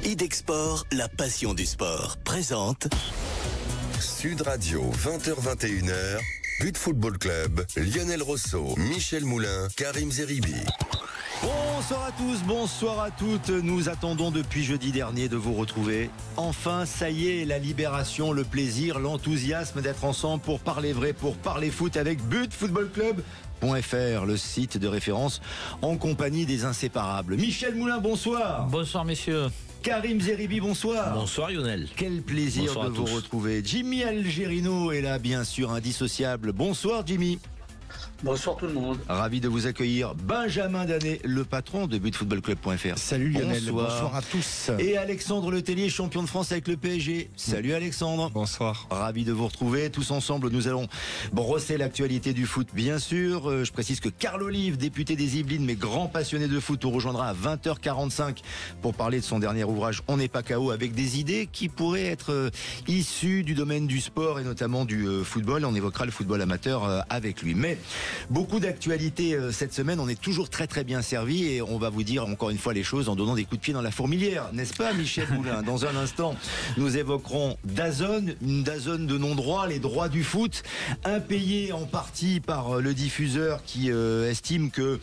Idexport, la passion du sport, présente Sud Radio, 20h-21h, But Football Club, Lionel Rosso, Michel Moulin, Karim Zeribi. Bonsoir à tous, bonsoir à toutes. Nous attendons depuis jeudi dernier de vous retrouver. Enfin, ça y est, la libération, le plaisir, l'enthousiasme d'être ensemble pour parler vrai, pour parler foot avec But Football Club.fr, le site de référence en compagnie des inséparables. Michel Moulin, bonsoir. Bonsoir messieurs. Karim Zeribi, bonsoir. Bonsoir Lionel. Quel plaisir bonsoir de vous retrouver. Jimmy Algerino est là, bien sûr, indissociable. Bonsoir Jimmy. Bonsoir tout le monde. Ravi de vous accueillir. Benjamin Danet, le patron de butfootballclub.fr. Salut Lionel, bonsoir à tous. Et Alexandre Letellier, champion de France avec le PSG. Salut Alexandre. Bonsoir. Ravi de vous retrouver. Tous ensemble, nous allons brosser l'actualité du foot, bien sûr. Je précise que Carl Olive, député des Yvelines, mais grand passionné de foot, nous rejoindra à 20h45 pour parler de son dernier ouvrage On n'est pas KO, avec des idées qui pourraient être issues du domaine du sport et notamment du football. On évoquera le football amateur avec lui. Mais beaucoup d'actualités cette semaine, on est toujours très très bien servi et on va vous dire encore une fois les choses en donnant des coups de pied dans la fourmilière, n'est-ce pas Michel Moulin? Dans un instant, nous évoquerons DAZN, une DAZN de non-droit, les droits du foot, impayés en partie par le diffuseur qui estime que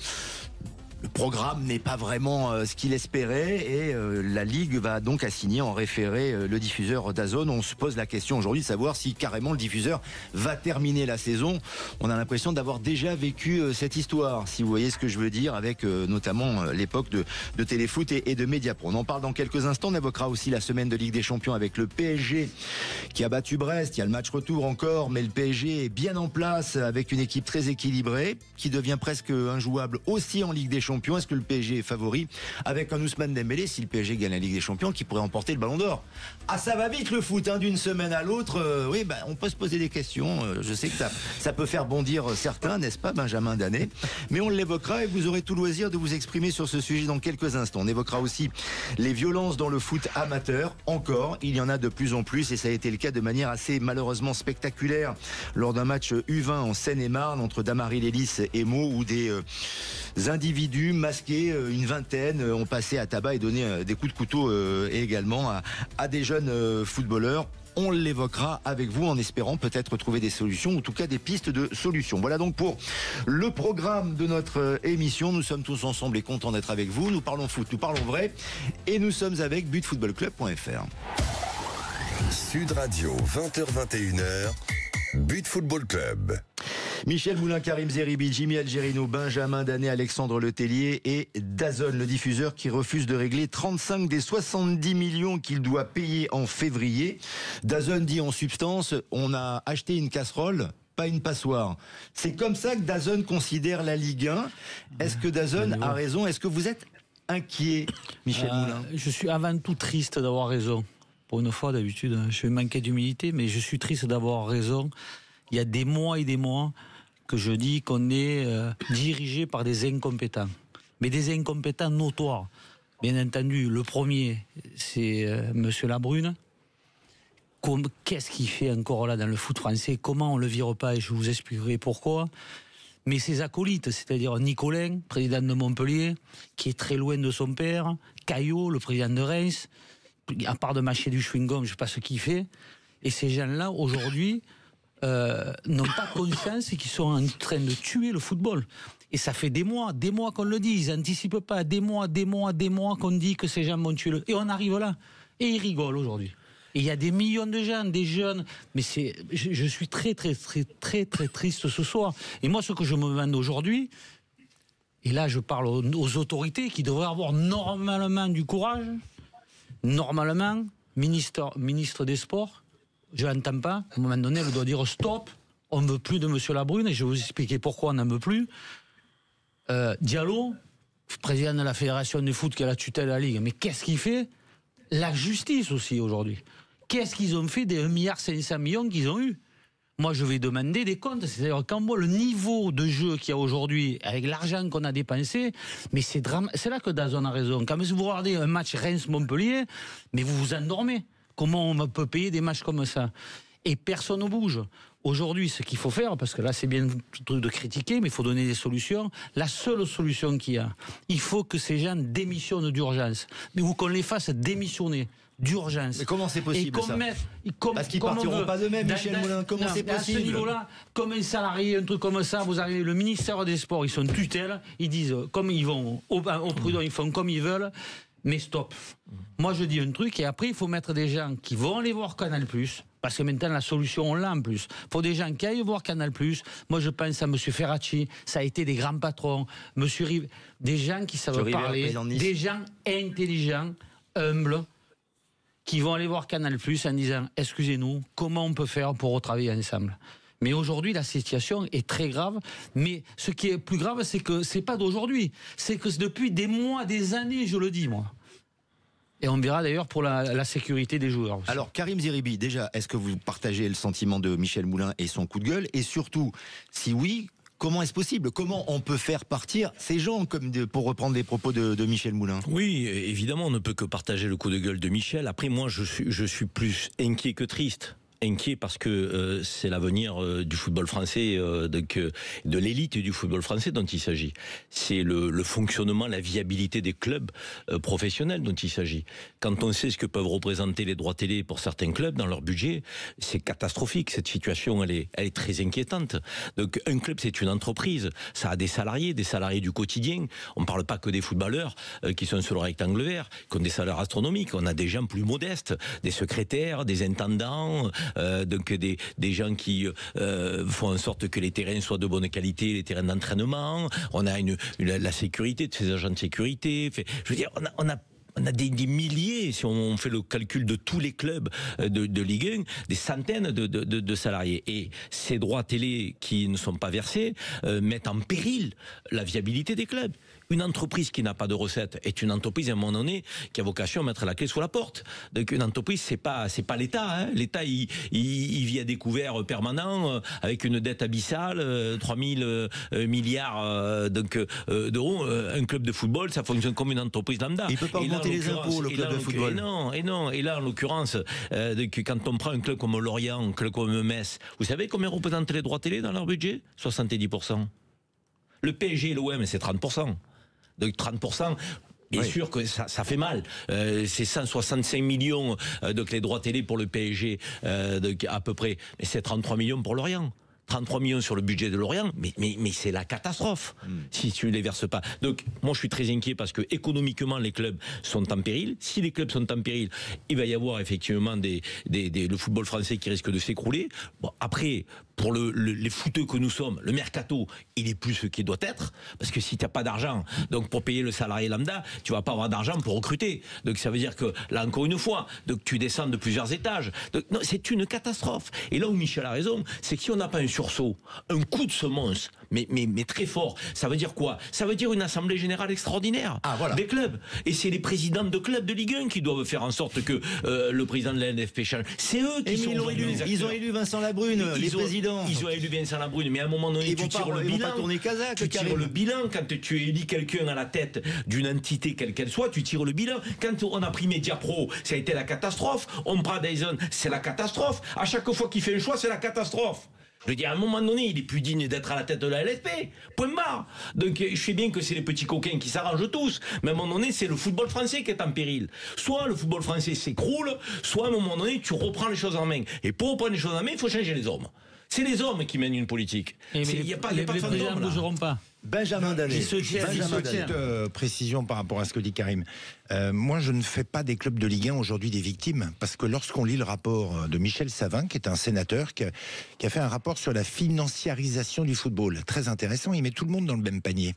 le programme n'est pas vraiment ce qu'il espérait et la Ligue va donc assigner en référé le diffuseur DAZN. On se pose la question aujourd'hui de savoir si carrément le diffuseur va terminer la saison. On a l'impression d'avoir déjà vécu cette histoire, si vous voyez ce que je veux dire, avec notamment l'époque de Téléfoot et de Mediapro. On en parle dans quelques instants. On évoquera aussi la semaine de Ligue des Champions avec le PSG qui a battu Brest. Il y a le match retour encore, mais le PSG est bien en place avec une équipe très équilibrée qui devient presque injouable aussi en Ligue des Champions. Est-ce que le PSG est favori avec un Ousmane Dembélé, si le PSG gagne la Ligue des Champions, qui pourrait remporter le Ballon d'Or? Ah, ça va vite le foot, d'une semaine à l'autre. Oui, on peut se poser des questions. Je sais que ça peut faire bondir certains, n'est-ce pas, Benjamin Danet? Mais on l'évoquera et vous aurez tout loisir de vous exprimer sur ce sujet dans quelques instants. On évoquera aussi les violences dans le foot amateur. Encore, il y en a de plus en plus et ça a été le cas de manière assez malheureusement spectaculaire lors d'un match U20 en Seine-et-Marne entre Damary Lélis et Meaux, où des individus masqués, une vingtaine, ont passé à tabac et donné des coups de couteau également à des jeunes footballeurs. On l'évoquera avec vous en espérant peut-être trouver des solutions, ou en tout cas des pistes de solutions. Voilà donc pour le programme de notre émission. Nous sommes tous ensemble et contents d'être avec vous. Nous parlons foot, nous parlons vrai et nous sommes avec butfootballclub.fr. Sud Radio, 20h-21h, But Football Club. Michel Moulin, Karim Zeribi, Jimmy Algerino, Benjamin Danet, Alexandre Letellier et DAZN, le diffuseur qui refuse de régler 35 des 70 millions qu'il doit payer en février. DAZN dit en substance, on a acheté une casserole, pas une passoire. C'est comme ça que DAZN considère la Ligue 1. Est-ce que DAZN a raison? Est-ce que vous êtes inquiet, Michel Moulin? Je suis avant tout triste d'avoir raison. Pour une fois, d'habitude, je vais manquer d'humilité, mais je suis triste d'avoir raison. Il y a des mois et des mois que je dis qu'on est dirigé par des incompétents. Mais des incompétents notoires. Bien entendu, le premier, c'est Monsieur Labrune. Qu'est-ce qu'il fait encore là dans le foot français? Comment on ne le vire pas? Et je vous expliquerai pourquoi. Mais ses acolytes, c'est-à-dire Nicolin, président de Montpellier, qui est très loin de son père, Caillot, le président de Reims, à part de mâcher du chewing-gum, je ne sais pas ce qu'il fait. Et ces gens-là, aujourd'hui, n'ont pas conscience et qui sont en train de tuer le football. Et ça fait des mois qu'on le dit, ils n'anticipent pas, des mois qu'on dit que ces gens vont tuer le... Et on arrive là, et ils rigolent aujourd'hui. Et il y a des millions de gens, des jeunes, mais je suis très triste ce soir. Et moi, ce que je me demande aujourd'hui, et là je parle aux autorités qui devraient avoir normalement du courage, normalement, ministre des Sports, je l'entends pas. À un moment donné, elle doit dire stop. On ne veut plus de Monsieur Labrune et je vais vous expliquer pourquoi on n'en veut plus. Diallo, président de la Fédération du foot qui a la tutelle de la Ligue, mais qu'est-ce qu'il fait? La justice aussi aujourd'hui. Qu'est-ce qu'ils ont fait des 1,5 milliard qu'ils ont eu? Moi, je vais demander des comptes. C'est-à-dire quand on voit le niveau de jeu qu'il y a aujourd'hui, avec l'argent qu'on a dépensé, mais c'est là que DAZN a raison. Quand vous regardez un match Reims-Montpellier, mais vous vous endormez. Comment on peut payer des matchs comme ça? Et personne ne bouge. Aujourd'hui, ce qu'il faut faire, parce que là c'est bien tout truc de critiquer, mais il faut donner des solutions. La seule solution qu'il y a, il faut que ces gens démissionnent d'urgence, ou qu'on les fasse démissionner d'urgence. Mais comment c'est possible ça ? Parce qu'ils partiront pas d'eux-mêmes, Michel Moulin. Comment c'est possible ? À ce niveau-là, comme un salarié, un truc comme ça, vous arrivez, le ministère des Sports, ils sont tutelle, ils disent, comme ils vont au prud'homme, ils font comme ils veulent, mais stop. Moi je dis un truc, et après il faut mettre des gens qui vont aller voir Canal+, parce que maintenant la solution on l'a en plus. Il faut des gens qui aillent voir Canal+. Moi je pense à M. Ferracci, ça a été des grands patrons, M. Rive, des gens qui savent parler, des gens intelligents, humbles, qui vont aller voir Canal+ en disant « Excusez-nous, comment on peut faire pour retravailler ensemble ?» Mais aujourd'hui, la situation est très grave. Mais ce qui est plus grave, c'est que c'est pas d'aujourd'hui. C'est que depuis des mois, des années, je le dis, moi. Et on verra d'ailleurs pour la sécurité des joueurs aussi. Alors, Karim Zeribi, déjà, est-ce que vous partagez le sentiment de Michel Moulin et son coup de gueule ? Et surtout, si oui, comment est-ce possible ? Comment on peut faire partir ces gens, pour reprendre les propos de Michel Moulin ? Oui, évidemment, on ne peut que partager le coup de gueule de Michel. Après, moi, je suis plus inquiet que triste. Inquiet parce que c'est l'avenir du football français, de l'élite du football français dont il s'agit. C'est le fonctionnement, la viabilité des clubs professionnels dont il s'agit. Quand on sait ce que peuvent représenter les droits télé pour certains clubs dans leur budget, c'est catastrophique. Cette situation, elle est très inquiétante. Donc un club, c'est une entreprise. Ça a des salariés du quotidien. On ne parle pas que des footballeurs qui sont sur le rectangle vert, qui ont des salaires astronomiques. On a des gens plus modestes, des secrétaires, des intendants, donc des gens qui font en sorte que les terrains soient de bonne qualité, les terrains d'entraînement. On a la sécurité de ces agents de sécurité. Je veux dire, on a des milliers, si on fait le calcul de tous les clubs de Ligue 1, des centaines de salariés. Et ces droits télé qui ne sont pas versés mettent en péril la viabilité des clubs. Une entreprise qui n'a pas de recettes est une entreprise à un moment donné qui a vocation à mettre la clé sous la porte. Donc une entreprise, c'est pas l'État. Hein. L'État, il vit à découvert permanent avec une dette abyssale, 3000 milliards d'euros. Un club de football, ça fonctionne comme une entreprise lambda. Il peut pas augmenter les impôts, le club de football. Et non. Et là, en l'occurrence, quand on prend un club comme Lorient, un club comme Metz, vous savez combien représentent les droits télé dans leur budget ? 70%. Le PSG et l'OM, c'est 30%. Donc 30%, bien sûr que ça fait mal. C'est 165 millions donc les droits télé pour le PSG à peu près, mais c'est 33 millions pour Lorient. 33 millions sur le budget de Lorient, mais c'est la catastrophe si tu ne les verses pas. Donc moi je suis très inquiet parce que économiquement les clubs sont en péril. Si les clubs sont en péril, il va y avoir effectivement le football français qui risque de s'écrouler. Bon, après, pour les footeux que nous sommes, le mercato, il est plus ce qu'il doit être, parce que si tu n'as pas d'argent, donc pour payer le salarié lambda, tu vas pas avoir d'argent pour recruter. Donc ça veut dire que, là encore une fois, donc tu descends de plusieurs étages. Donc, non, c'est une catastrophe. Et là où Michel a raison, c'est que si on n'a pas un sursaut, un coup de semonce, mais très fort, ça veut dire quoi ? Ça veut dire une assemblée générale extraordinaire des clubs. Et c'est les présidents de clubs de Ligue 1 qui doivent faire en sorte que le président de la NFP change. C'est eux qui sont élu. Ils ont élu Vincent Labrune, les présidents. Ils ont élu Vincent Labrune, mais à un moment donné, tu tires le bilan. Tu tires le bilan quand tu élis quelqu'un à la tête d'une entité quelle qu'elle soit, tu tires le bilan. Quand on a pris Mediapro, ça a été la catastrophe. On prend Dyson, c'est la catastrophe. À chaque fois qu'il fait un choix, c'est la catastrophe. Je veux dire, à un moment donné, il est plus digne d'être à la tête de la LFP. Point barre. Donc, je sais bien que c'est les petits coquins qui s'arrangent tous, mais à un moment donné, c'est le football français qui est en péril. Soit le football français s'écroule, soit à un moment donné, tu reprends les choses en main. Et pour reprendre les choses en main, il faut changer les hommes. C'est les hommes qui mènent une politique. Il n'y a pas de femmes d'hommes. Ne bougeront pas. Benjamin Danet. Petite précision par rapport à ce que dit Karim. Moi, je ne fais pas des clubs de Ligue 1 aujourd'hui des victimes, parce que lorsqu'on lit le rapport de Michel Savin, qui est un sénateur, qui a fait un rapport sur la financiarisation du football, très intéressant, il met tout le monde dans le même panier.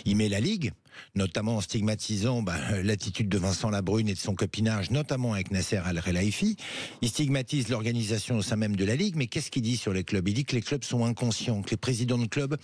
Il met la Ligue, notamment en stigmatisant l'attitude de Vincent Labrune et de son copinage, notamment avec Nasser Al-Khelaifi. Il stigmatise l'organisation au sein même de la Ligue, mais qu'est-ce qu'il dit sur les clubs ? Il dit que les clubs sont inconscients, que les présidents de clubs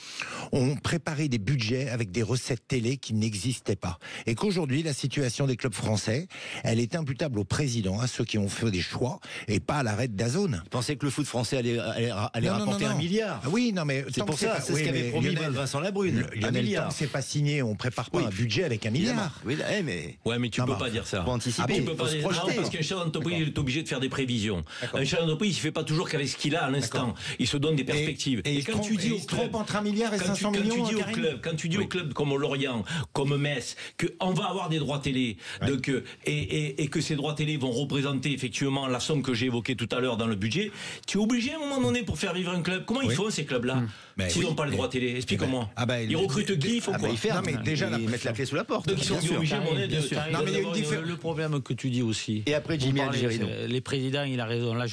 ont préparé des budgets avec des recettes télé qui n'existaient pas. Et qu'aujourd'hui, la situation des clubs français, elle est imputable aux présidents, à ceux qui ont fait des choix, et pas à l'arrêt de DAZN. Vous pensez que le foot français allait rapporter 1 milliard ? Oui, non, mais c'est pour ça, c'est ce qu'avait promis Vincent Labrune. Lionel, tant que c'est pas signé, on prépare pas pas un budget avec 1 milliard. Oui, là, mais Ouais, mais tu Non, peux mais pas dire ça. faut anticiper. Tu peux pas faut se dire projeter. parce qu'un chef d'entreprise il est obligé de faire des prévisions. D'accord. Un chef d'entreprise il fait pas toujours qu'avec ce qu'il a à l'instant. Il se donne des perspectives. Et quand tu dis au il se club, trompe entre 1 milliard et 500 millions, Karim. quand tu dis au club comme Lorient, comme Metz, qu'on va avoir des droits télé, donc, et que ces droits télé vont représenter effectivement la somme que j'ai évoquée tout à l'heure dans le budget, tu es obligé à un moment donné pour faire vivre un club. Comment ils font ces clubs-là s'ils n'ont pas le droit télé? Explique-moi. Ils recrutent qui? Il faut quoi? Ils ferment. Non, mais déjà, ils mettent la clé sous la porte. Donc ils sont obligés à un moment donné de. Non, mais il y a une différence. Le problème que tu dis aussi. Et après, vous Jimmy parlez, Algerino. Les présidents, il a raison. Là,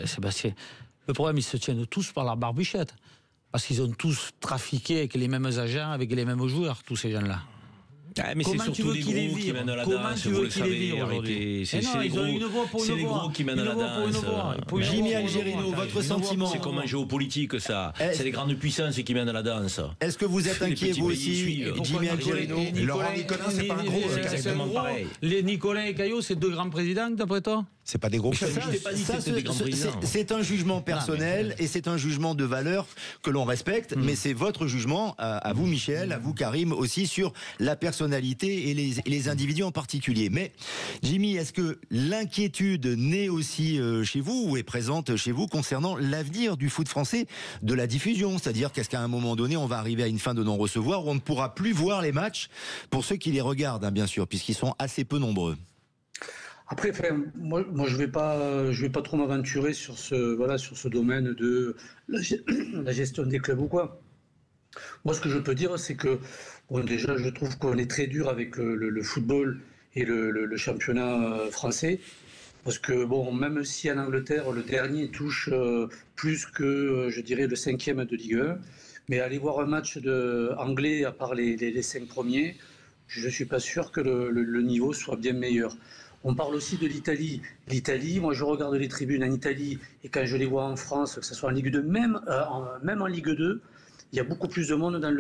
Sébastien. Le problème, ils se tiennent tous par la barbichette. Parce qu'ils ont tous trafiqué avec les mêmes agents, avec les mêmes joueurs, tous ces gens-là. Ah, mais c'est Comment tu surtout veux les qu'il les gros qui vive? mènent à la Comment danse, tu vous veux le qu'il les savez, vive aujourd'hui? arrêtez. C'est Eh non, les ils ont une voix pour une c'est les voix. gros qui mènent à Une la voix pour une danse. voix. Pour une Jimmy voix, Algerino, pour une voix. votre Une voix pour sentiment. C'est une comme voix. un géopolitique, ça. Est-ce- C'est les grandes puissances qui mènent à la danse. Est-ce que vous êtes Les inquiet, petits vous pays aussi, suivent. Jimmy Algerino? Laurent Nicolin, c'est pas un gros, c'est exactement gros. pareil. Les Nicolas et Caillot, c'est deux grands présidents, d'après toi? C'est pas des gros clubs. je t'ai pas dit que c'était des grands présidents. C'est un jugement personnel et c'est un jugement de valeur que l'on respecte, mais c'est votre jugement, à vous Michel, à vous Karim aussi, sur la personnalité et les individus en particulier. Mais Jimmy, est-ce que l'inquiétude naît aussi chez vous ou est présente chez vous concernant l'avenir du foot français, de la diffusion? C'est-à-dire qu'est-ce qu'à un moment donné, on va arriver à une fin de non-recevoir où on ne pourra plus voir les matchs pour ceux qui les regardent, hein, bien sûr, puisqu'ils sont assez peu nombreux. Après, moi, je vais pas trop m'aventurer sur ce domaine de la gestion des clubs ou quoi. Moi, ce que je peux dire, c'est que déjà, je trouve qu'on est très dur avec le football et le championnat français. Parce que, même si en Angleterre, le dernier touche plus que, je dirais, le 5e de Ligue 1, mais aller voir un match anglais, à part les 5 premiers, je ne suis pas sûr que le niveau soit bien meilleur. On parle aussi de l'Italie. L'Italie, moi je regarde les tribunes en Italie, et quand je les vois en France, que ce soit en Ligue 2, même en Ligue 2, il y a beaucoup plus de monde dans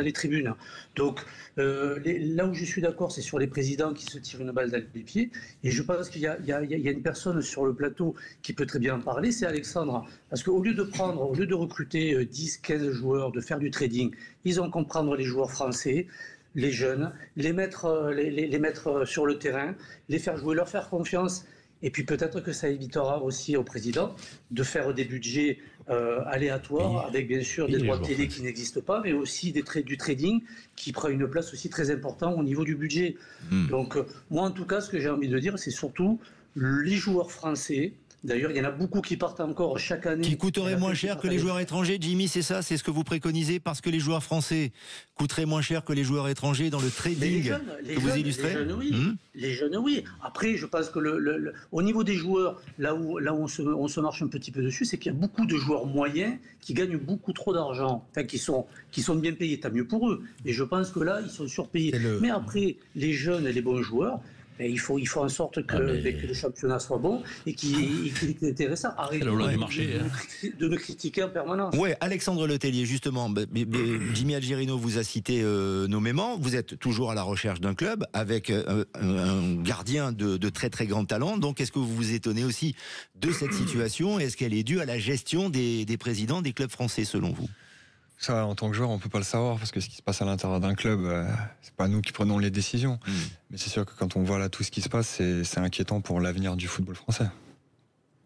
les tribunes. Donc là où je suis d'accord, c'est sur les présidents qui se tirent une balle dans les pieds. Et je pense qu'il y a une personne sur le plateau qui peut très bien en parler, c'est Alexandre. Parce qu'au lieu de recruter 10, 15 joueurs, de faire du trading, ils ont qu'à prendre les joueurs français, les jeunes, les mettre sur le terrain, les faire jouer, leur faire confiance. Et puis peut-être que ça évitera aussi au président de faire des budgets aléatoires, avec bien sûr des droits de télé qui n'existent pas, mais aussi du trading qui prend une place aussi très importante au niveau du budget. Donc moi en tout cas, ce que j'ai envie de dire, c'est surtout les joueurs français. D'ailleurs, il y en a beaucoup qui partent encore chaque année. Qui coûteraient moins cher que les joueurs étrangers, Jimmy, c'est ça? C'est ce que vous préconisez? Parce que les joueurs français coûteraient moins cher que les joueurs étrangers dans le trading que vous illustrez? Les jeunes, oui. Après, je pense que au niveau des joueurs, là où on se marche un petit peu dessus, c'est qu'il y a beaucoup de joueurs moyens qui gagnent beaucoup trop d'argent, enfin, qui sont bien payés, tant mieux pour eux. Et je pense que là, ils sont surpayés. Mais après, les jeunes et les bons joueurs, il faut en sorte que le championnat soit bon et qu'il est intéressant. Arrêtez de me critiquer en permanence. Ouais, Alexandre Letellier, justement, Jimmy Algerino vous a cité nommément. Vous êtes toujours à la recherche d'un club avec un gardien de très très grand talent. Donc, est-ce que vous vous étonnez aussi de cette situation? Est-ce qu'elle est due à la gestion des présidents des clubs français, selon vous? Ça, en tant que joueur, on peut pas le savoir parce que ce qui se passe à l'intérieur d'un club, c'est pas nous qui prenons les décisions. Mais c'est sûr que quand on voit là tout ce qui se passe, c'est inquiétant pour l'avenir du football français.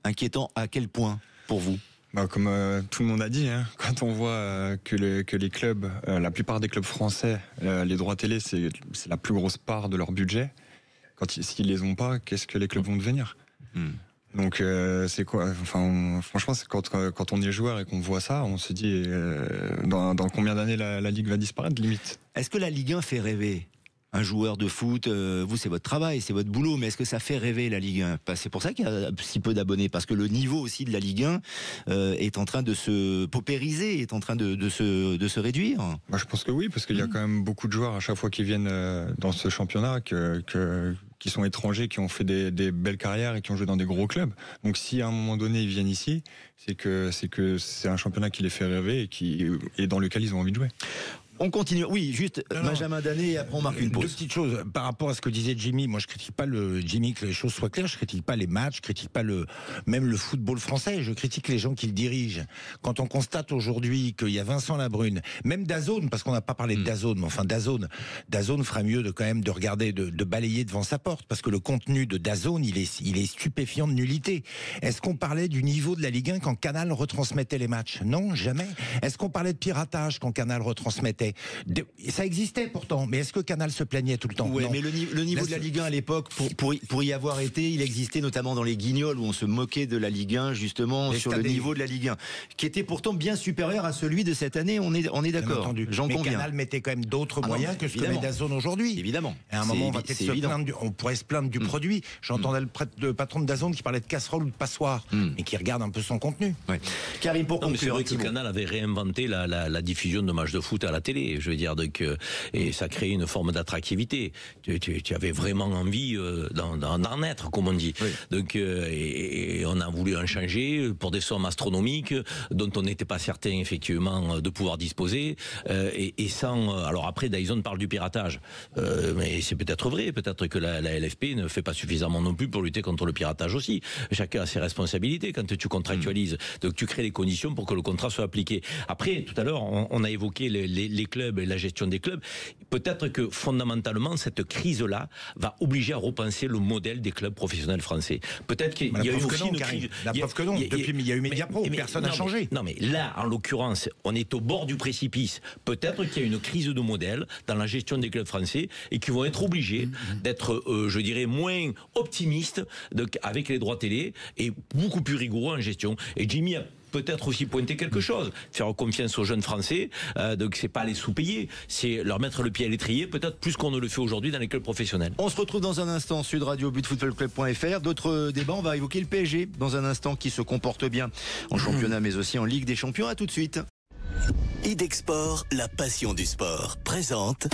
Inquiétant à quel point pour vous? Comme tout le monde a dit, quand on voit que les clubs, la plupart des clubs français, les droits télé, c'est la plus grosse part de leur budget. S'ils les ont pas, qu'est-ce que les clubs vont devenir? Donc c'est quoi? Franchement, c'est quand on est joueur et qu'on voit ça, on se dit dans combien d'années la Ligue va disparaître, limite. Est-ce que la Ligue 1 fait rêver un joueur de foot? Vous, c'est votre travail, c'est votre boulot, mais est-ce que ça fait rêver la Ligue 1? C'est pour ça qu'il y a si peu d'abonnés, parce que le niveau aussi de la Ligue 1 est en train de se paupériser, est en train de se réduire. Je pense que oui, parce qu'il y a quand même beaucoup de joueurs à chaque fois qu'ils viennent dans ce championnat qui sont étrangers, qui ont fait des belles carrières et qui ont joué dans des gros clubs. Donc si à un moment donné ils viennent ici, c'est que c'est un championnat qui les fait rêver et dans lequel ils ont envie de jouer. On continue. Oui, juste Benjamin Danet et après on marque une pause. Deux petites choses par rapport à ce que disait Jimmy. Moi, je critique pas Jimmy, que les choses soient claires. Je critique pas les matchs, je critique pas même le football français. Je critique les gens qui le dirigent. Quand on constate aujourd'hui qu'il y a Vincent Labrune, même DAZN, parce qu'on n'a pas parlé de DAZN, mais enfin DAZN ferait mieux de quand même de regarder, de balayer devant sa porte, parce que le contenu de DAZN, il est stupéfiant de nullité. Est-ce qu'on parlait du niveau de la Ligue 1 quand Canal retransmettait les matchs? Non, jamais. Est-ce qu'on parlait de piratage quand Canal retransmettait? Ça existait pourtant, mais est-ce que Canal se plaignait tout le temps? Oui, non. mais le niveau de la Ligue 1 à l'époque, pour y avoir été, il existait notamment dans les Guignols où on se moquait de la Ligue 1 justement sur le niveau de la Ligue 1, qui était pourtant bien supérieur à celui de cette année. On est d'accord. J'en conviens. Canal mettait quand même d'autres moyens que ce que met DAZN aujourd'hui. Évidemment. À un moment, on pourrait se plaindre du produit. J'entendais le patron de DAZN qui parlait de casserole ou de passoire, et qui regarde un peu son contenu. Ouais. Karim, pour conclure, c'est vrai que Canal avait réinventé la diffusion de matchs de foot à la télé. Je veux dire, donc, et ça créait une forme d'attractivité. Tu avais vraiment envie d'en être, comme on dit. Oui. Donc, et on a voulu en changer pour des sommes astronomiques dont on n'était pas certain effectivement de pouvoir disposer. Et sans. Alors après, Dyson parle du piratage, mais c'est peut-être vrai. Peut-être que la LFP ne fait pas suffisamment non plus pour lutter contre le piratage aussi. Chacun a ses responsabilités quand tu contractualises. Donc tu crées les conditions pour que le contrat soit appliqué. Après, tout à l'heure, on a évoqué les clubs et la gestion des clubs. Peut-être que fondamentalement, cette crise-là va obliger à repenser le modèle des clubs professionnels français. Peut-être qu'il y a eu aussi une crise. La preuve que non. Depuis, il y a eu Mediapro, personne n'a changé. Non, mais là, en l'occurrence, on est au bord du précipice. Peut-être qu'il y a une crise de modèle dans la gestion des clubs français et qu'ils vont être obligés d'être, je dirais, moins optimistes avec les droits télé et beaucoup plus rigoureux en gestion. Et Jimmy a peut-être aussi pointer quelque chose, faire confiance aux jeunes Français, donc c'est pas les sous-payer, c'est leur mettre le pied à l'étrier, peut-être plus qu'on ne le fait aujourd'hui dans les clubs professionnels. On se retrouve dans un instant, Sud Radio, butfootballclub.fr. D'autres débats, on va évoquer le PSG dans un instant qui se comporte bien en championnat mais aussi en Ligue des Champions. À tout de suite. Idexport, la passion du sport, présente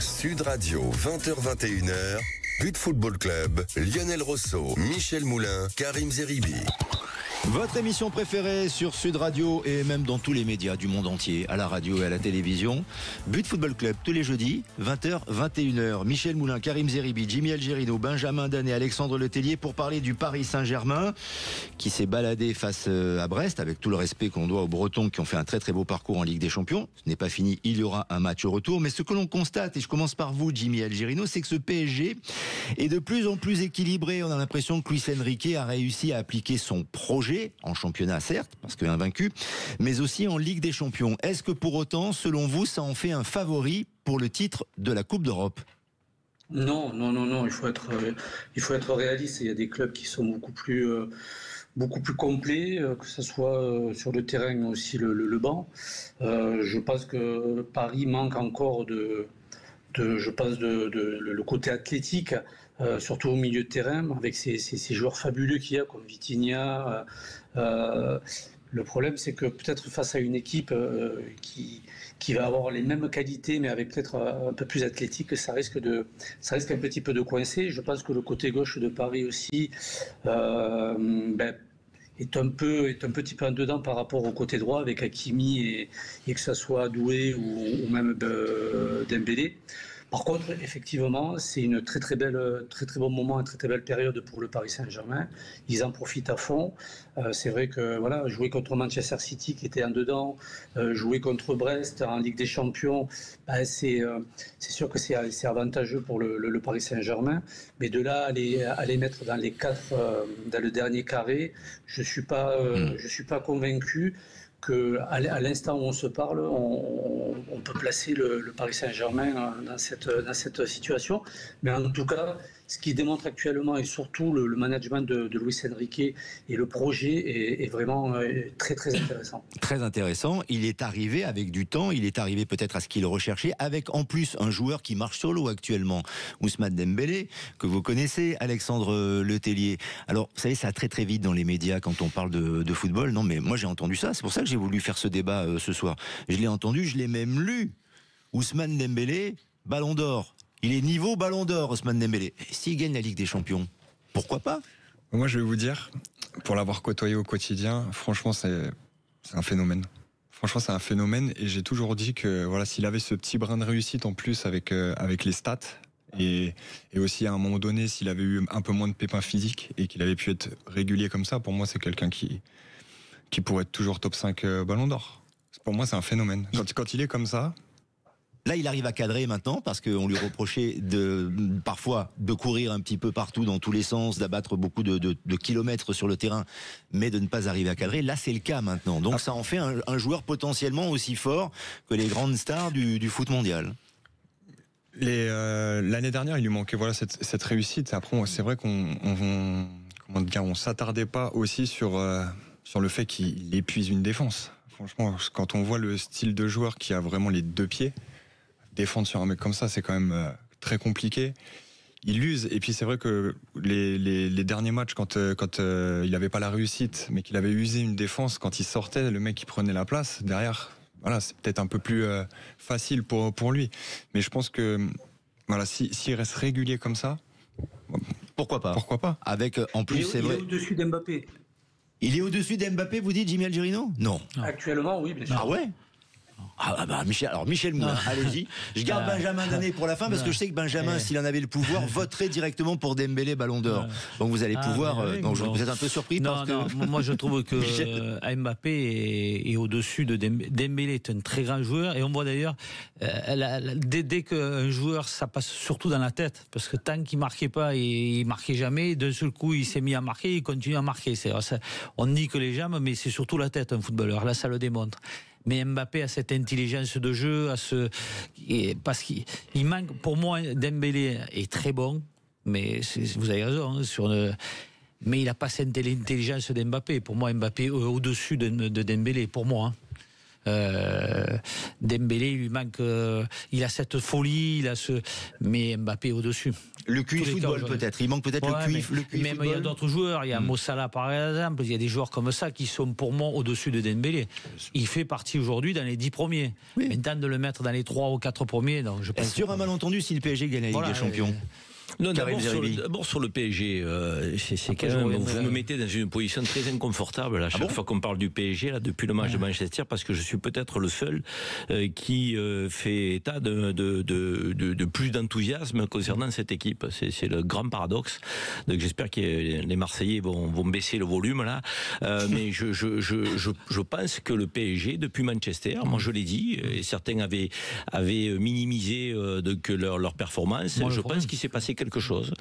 Sud Radio, 20h21h, But Football Club, Lionel Rosso, Michel Moulin, Karim Zeribi. Votre émission préférée sur Sud Radio et même dans tous les médias du monde entier, à la radio et à la télévision. But Football Club, tous les jeudis, 20h, 21h. Michel Moulin, Karim Zeribi, Jimmy Algerino, Benjamin Danet, Alexandre Letellier pour parler du Paris Saint-Germain qui s'est baladé face à Brest avec tout le respect qu'on doit aux Bretons qui ont fait un très très beau parcours en Ligue des Champions. Ce n'est pas fini, il y aura un match au retour. Mais ce que l'on constate, et je commence par vous, Jimmy Algerino, c'est que ce PSG est de plus en plus équilibré. On a l'impression que Luis Enrique a réussi à appliquer son projet en championnat certes, parce qu'invaincu, mais aussi en Ligue des Champions. Est-ce que pour autant, selon vous, ça en fait un favori pour le titre de la Coupe d'Europe ? Non, il faut être réaliste. Il y a des clubs qui sont beaucoup plus complets, que ce soit sur le terrain mais aussi le banc. Je pense que Paris manque encore le côté athlétique, surtout au milieu de terrain, avec ces joueurs fabuleux qu'il y a, comme Vitinha. Le problème, c'est que peut-être face à une équipe qui va avoir les mêmes qualités, mais avec peut-être un peu plus athlétique, ça risque un petit peu de coincer. Je pense que le côté gauche de Paris aussi est un petit peu en dedans par rapport au côté droit avec Hakimi et que ça soit Doué ou même Dembélé. Par contre, effectivement, c'est une très bon moment, une très belle période pour le Paris Saint-Germain. Ils en profitent à fond. C'est vrai que jouer contre Manchester City qui était en dedans, jouer contre Brest en Ligue des Champions, c'est sûr que c'est avantageux pour le Paris Saint-Germain. Mais de là à les mettre dans les 4, dans le dernier carré, je suis pas convaincu qu'à l'instant où on se parle, on peut placer le Paris Saint-Germain dans cette situation. Mais en tout cas, ce qui démontre actuellement, et surtout le management de Luis Enrique et le projet est vraiment très très intéressant. Très intéressant. Il est arrivé avec du temps, il est arrivé peut-être à ce qu'il recherchait, avec en plus un joueur qui marche solo actuellement, Ousmane Dembélé, que vous connaissez, Alexandre Letellier. Alors, vous savez, ça va très très vite dans les médias quand on parle de football. Non, mais moi j'ai entendu ça, c'est pour ça que j'ai voulu faire ce débat ce soir. Je l'ai entendu, je l'ai même lu. Ousmane Dembélé, Ballon d'Or. Il est niveau Ballon d'Or, Ousmane Dembélé. S'il gagne la Ligue des Champions, pourquoi pas ? Moi, je vais vous dire, pour l'avoir côtoyé au quotidien, franchement, c'est un phénomène. Franchement, c'est un phénomène et j'ai toujours dit que voilà, s'il avait ce petit brin de réussite en plus avec les stats et aussi à un moment donné, s'il avait eu un peu moins de pépins physiques et qu'il avait pu être régulier comme ça, pour moi, c'est quelqu'un qui pourrait être toujours top 5 Ballon d'Or. Pour moi, c'est un phénomène. Quand il est comme ça... Là, il arrive à cadrer maintenant parce qu'on lui reprochait parfois de courir un petit peu partout dans tous les sens, d'abattre beaucoup de kilomètres sur le terrain, mais de ne pas arriver à cadrer. Là, c'est le cas maintenant. Donc, ça en fait un joueur potentiellement aussi fort que les grandes stars du foot mondial. L'année dernière, il lui manquait cette réussite. Après, c'est vrai qu'on s'attardait pas aussi sur le fait qu'il épuise une défense. Franchement, quand on voit le style de joueur qui a vraiment les deux pieds, défendre sur un mec comme ça, c'est quand même très compliqué. Il use, et puis c'est vrai que les derniers matchs, quand il n'avait pas la réussite, mais qu'il avait usé une défense, quand il sortait, le mec qui prenait la place derrière, voilà, c'est peut-être un peu plus facile pour lui. Mais je pense que voilà, s'il reste régulier comme ça, pourquoi pas. Avec, en plus, c'est vrai. Il est au-dessus d'Mbappé. Il est au-dessus d'Mbappé, vous dites, Jimmy Algerino ? Non. Actuellement, oui, bien sûr. Ah ouais ? Michel Moulin, allez-y. Je garde Benjamin Danet pour la fin parce que je sais que Benjamin, s'il en avait le pouvoir, voterait directement pour Dembélé Ballon d'Or. Donc vous allez pouvoir. Vous êtes un peu surpris parce que. Moi je trouve que Mbappé est au-dessus de Dembélé. Dembélé est un très grand joueur et on voit d'ailleurs dès qu'un joueur, ça passe surtout dans la tête parce que tant qu'il marquait pas et il marquait jamais, d'un seul coup il s'est mis à marquer, il continue à marquer. On dit que les jambes, mais c'est surtout la tête un footballeur. Là ça le démontre. Mais Mbappé a cette intelligence de jeu, parce qu'il manque, pour moi, Dembélé est très bon, mais vous avez raison, mais il n'a pas cette intelligence d'Mbappé. Pour moi, Mbappé est au-dessus de Dembélé, pour moi. Dembélé, il lui manque, il a cette folie, mais Mbappé est au-dessus. Le QI football peut-être, il manque peut-être le QI football. Mais il y a d'autres joueurs, il y a Mo Salah par exemple, il y a des joueurs comme ça qui sont pour moi au-dessus de Dembélé. Il fait partie aujourd'hui dans les 10 premiers. Oui. Maintenant de le mettre dans les 3 ou 4 premiers, donc je pense. Est-ce qu'il y aura un malentendu si le PSG gagne la Ligue des Champions ? Non, d'abord sur le PSG, c'est quand même, vous me mettez dans une position très inconfortable à chaque fois qu'on parle du PSG là, depuis le match de Manchester, parce que je suis peut-être le seul qui fait état de plus d'enthousiasme concernant cette équipe. C'est le grand paradoxe. Donc j'espère que les Marseillais vont baisser le volume là, mais je pense que le PSG depuis Manchester, moi je l'ai dit, et certains avaient minimisé leur performance. Je pense qu'il s'est passé quelque chose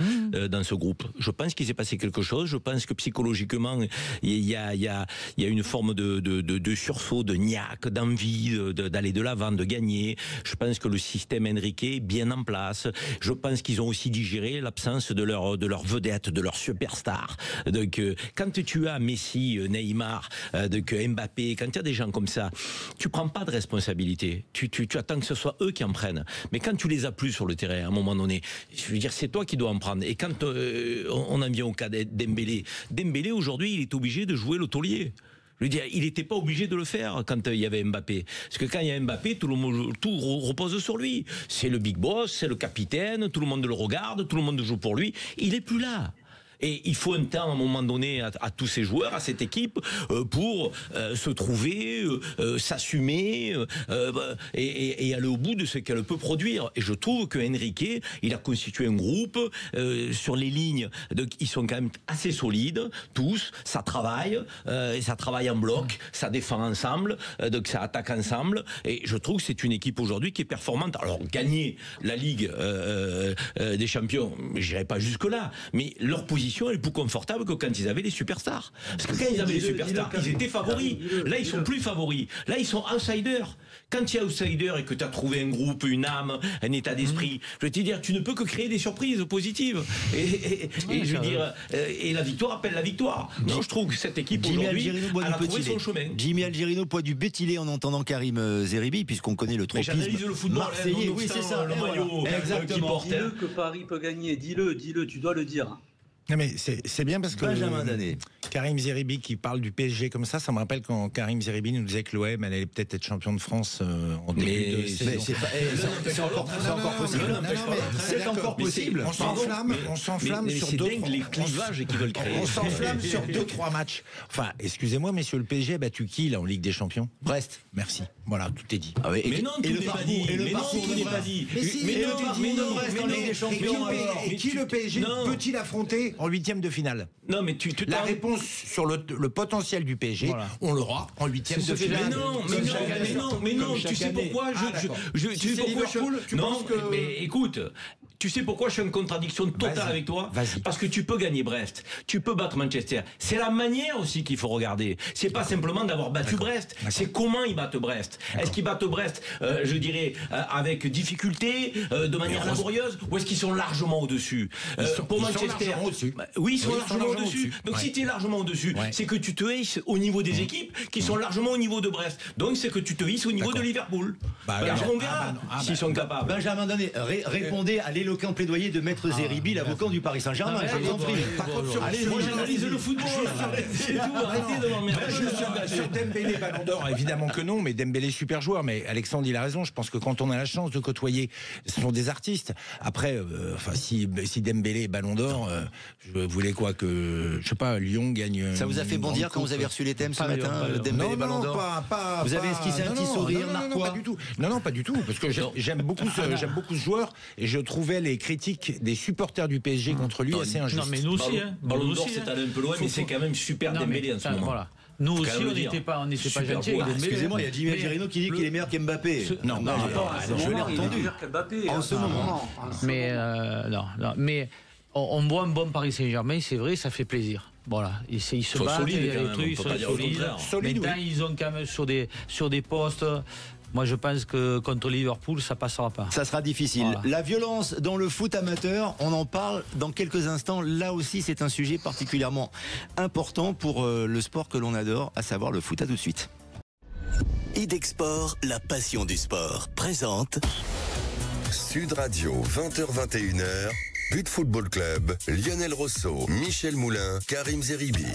dans ce groupe. Je pense qu'il s'est passé quelque chose. Je pense que psychologiquement, il y a une forme de sursaut, de niaque, d'envie d'aller de l'avant, de gagner. Je pense que le système Enrique est bien en place. Je pense qu'ils ont aussi digéré l'absence de leur vedette, de leur superstar. Donc, quand tu as Messi, Neymar, Mbappé, quand tu as des gens comme ça, tu prends pas de responsabilité. Tu attends que ce soit eux qui en prennent. Mais quand tu les as plus sur le terrain, à un moment donné, je veux dire, c'est toi qui dois en prendre. Et quand on en vient au cas Dembélé aujourd'hui, il est obligé de jouer le taulier. Je veux dire, il n'était pas obligé de le faire quand il y avait Mbappé. Parce que quand il y a Mbappé, tout repose sur lui. C'est le big boss, c'est le capitaine, tout le monde le regarde, tout le monde joue pour lui. Il n'est plus là. Et il faut un temps, à un moment donné, à tous ces joueurs, à cette équipe, pour se trouver, s'assumer et aller au bout de ce qu'elle peut produire. Et je trouve que Enrique, il a constitué un groupe sur les lignes. Donc, ils sont quand même assez solides, tous. Ça travaille, et ça travaille en bloc, ça défend ensemble, donc ça attaque ensemble. Et je trouve que c'est une équipe aujourd'hui qui est performante. Alors, gagner la Ligue des Champions, je n'irai pas jusque-là, mais leur position est plus confortable que quand ils avaient les superstars. Parce que quand ils avaient les superstars, ils étaient favoris. Là, ils sont plus favoris. Là, ils sont outsiders. Quand tu es outsider et que tu as trouvé un groupe, une âme, un état d'esprit, je veux te dire, tu ne peux que créer des surprises positives. Et je veux dire, et la victoire appelle la victoire. Non, je trouve que cette équipe aujourd'hui, elle a trouvé son chemin. Jimmy Algerino, poids du Bétilé en entendant Karim Zeribi, puisqu'on connaît le tropisme. Mais j'analyse le football marseillais. Oui, c'est ça. Le maillot exactement. Dis-le que Paris peut gagner. Dis-le, tu dois le dire. Non mais c'est bien parce que Benjamin Danet. Karim Zeribi qui parle du PSG comme ça me rappelle quand Karim Zeribi nous disait que l'OM allait peut-être être champion de France en début de saison. C'est encore possible. C'est encore possible. On s'enflamme sur c'est deux. dingue les clivages qu'ils veulent créer. On s'enflamme sur 2-3 matchs. Enfin, excusez-moi, messieurs, le PSG a battu qui là en Ligue des Champions? Brest. Merci. Voilà, tout est dit. Ah oui, Mais non, tout n'est pas dit. Mais non, tout n'est pas dit. Mais non, Brest en Ligue des Champions. Et qui le PSG peut-il affronter en 8e de finale? Non, mais La réponse sur le potentiel du PSG, on l'aura en 8e de finale. Mais non, tu sais pourquoi tu sais pourquoi non, mais écoute, tu sais pourquoi je suis en contradiction totale avec toi? Parce que tu peux gagner Brest, tu peux battre Manchester. C'est la manière aussi qu'il faut regarder. C'est pas simplement d'avoir battu Brest, c'est comment ils battent Brest. Est-ce qu'ils battent Brest, je dirais, avec difficulté, de manière laborieuse, ou est-ce qu'ils sont largement au-dessus? Pour Manchester, oui, ils sont largement au-dessus. Donc si tu es largement au-dessus, c'est que tu te hisses au niveau des équipes qui sont largement au niveau de Brest. Donc c'est que tu te hisses au niveau de Liverpool. On verra s'ils sont capables. Benjamin Danet, répondez à l'éloquent plaidoyer de Maître Zeribi, l'avocat du Paris Saint-Germain. Je vous en prie. Allez, moi j'analyse le football. Arrêtez de m'emmerder. Sur Dembélé, Ballon d'Or, évidemment que non, mais Dembélé super joueur. Mais Alexandre, il a raison. Je pense que quand on a la chance de côtoyer, ce sont des artistes. Après, si Dembélé est Ballon d'Or, je voulais quoi que, je sais pas, Lyon gagne. Ça vous a fait bondir quand vous avez reçu les thèmes ce matin, Dembélé Ballon d'Or? Vous avez esquissé un petit sourire narquois? Pas du tout. Non, pas du tout. Parce que j'aime beaucoup ce joueur et je trouvais les critiques des supporters du PSG contre lui assez injustes. Non, mais nous aussi, Ballon d'Or, c'est allé un peu loin, mais c'est quand même super Dembélé en ce moment. Voilà. Nous aussi, on n'était pas gentils. Excusez-moi, il y a Jimmy Algerino qui dit qu'il est meilleur qu'Mbappé. Non, je l'ai entendu. En ce moment. Mais mais on voit un bon Paris Saint-Germain, c'est vrai, ça fait plaisir. Voilà, ils se battent, les trucs, ils sont solides. Maintenant, ils ont quand même sur des postes. Moi, je pense que contre Liverpool, ça passera pas. Ça sera difficile. Voilà. La violence dans le foot amateur, on en parle dans quelques instants. Là aussi, c'est un sujet particulièrement important pour le sport que l'on adore, à savoir le foot. À tout de suite. Idexport, la passion du sport, présente Sud Radio, 20h-21h. But Football Club, Lionel Rosso, Michel Moulin, Karim Zeribi.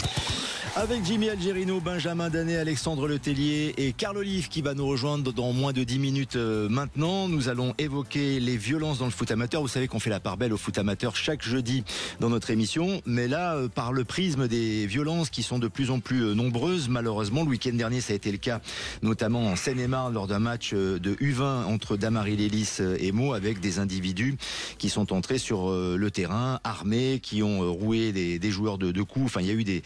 Avec Jimmy Algerino, Benjamin Danet, Alexandre Letellier et Carl Olive qui va nous rejoindre dans moins de 10 minutes maintenant. Nous allons évoquer les violences dans le foot amateur. Vous savez qu'on fait la part belle au foot amateur chaque jeudi dans notre émission. Mais là, par le prisme des violences qui sont de plus en plus nombreuses, malheureusement, le week-end dernier, ça a été le cas, notamment en Seine-et-Marne, lors d'un match de U20 entre Damary Lélis et Meaux, avec des individus qui sont entrés sur le terrain, armés, qui ont roué des joueurs de coups. Enfin, il y a eu des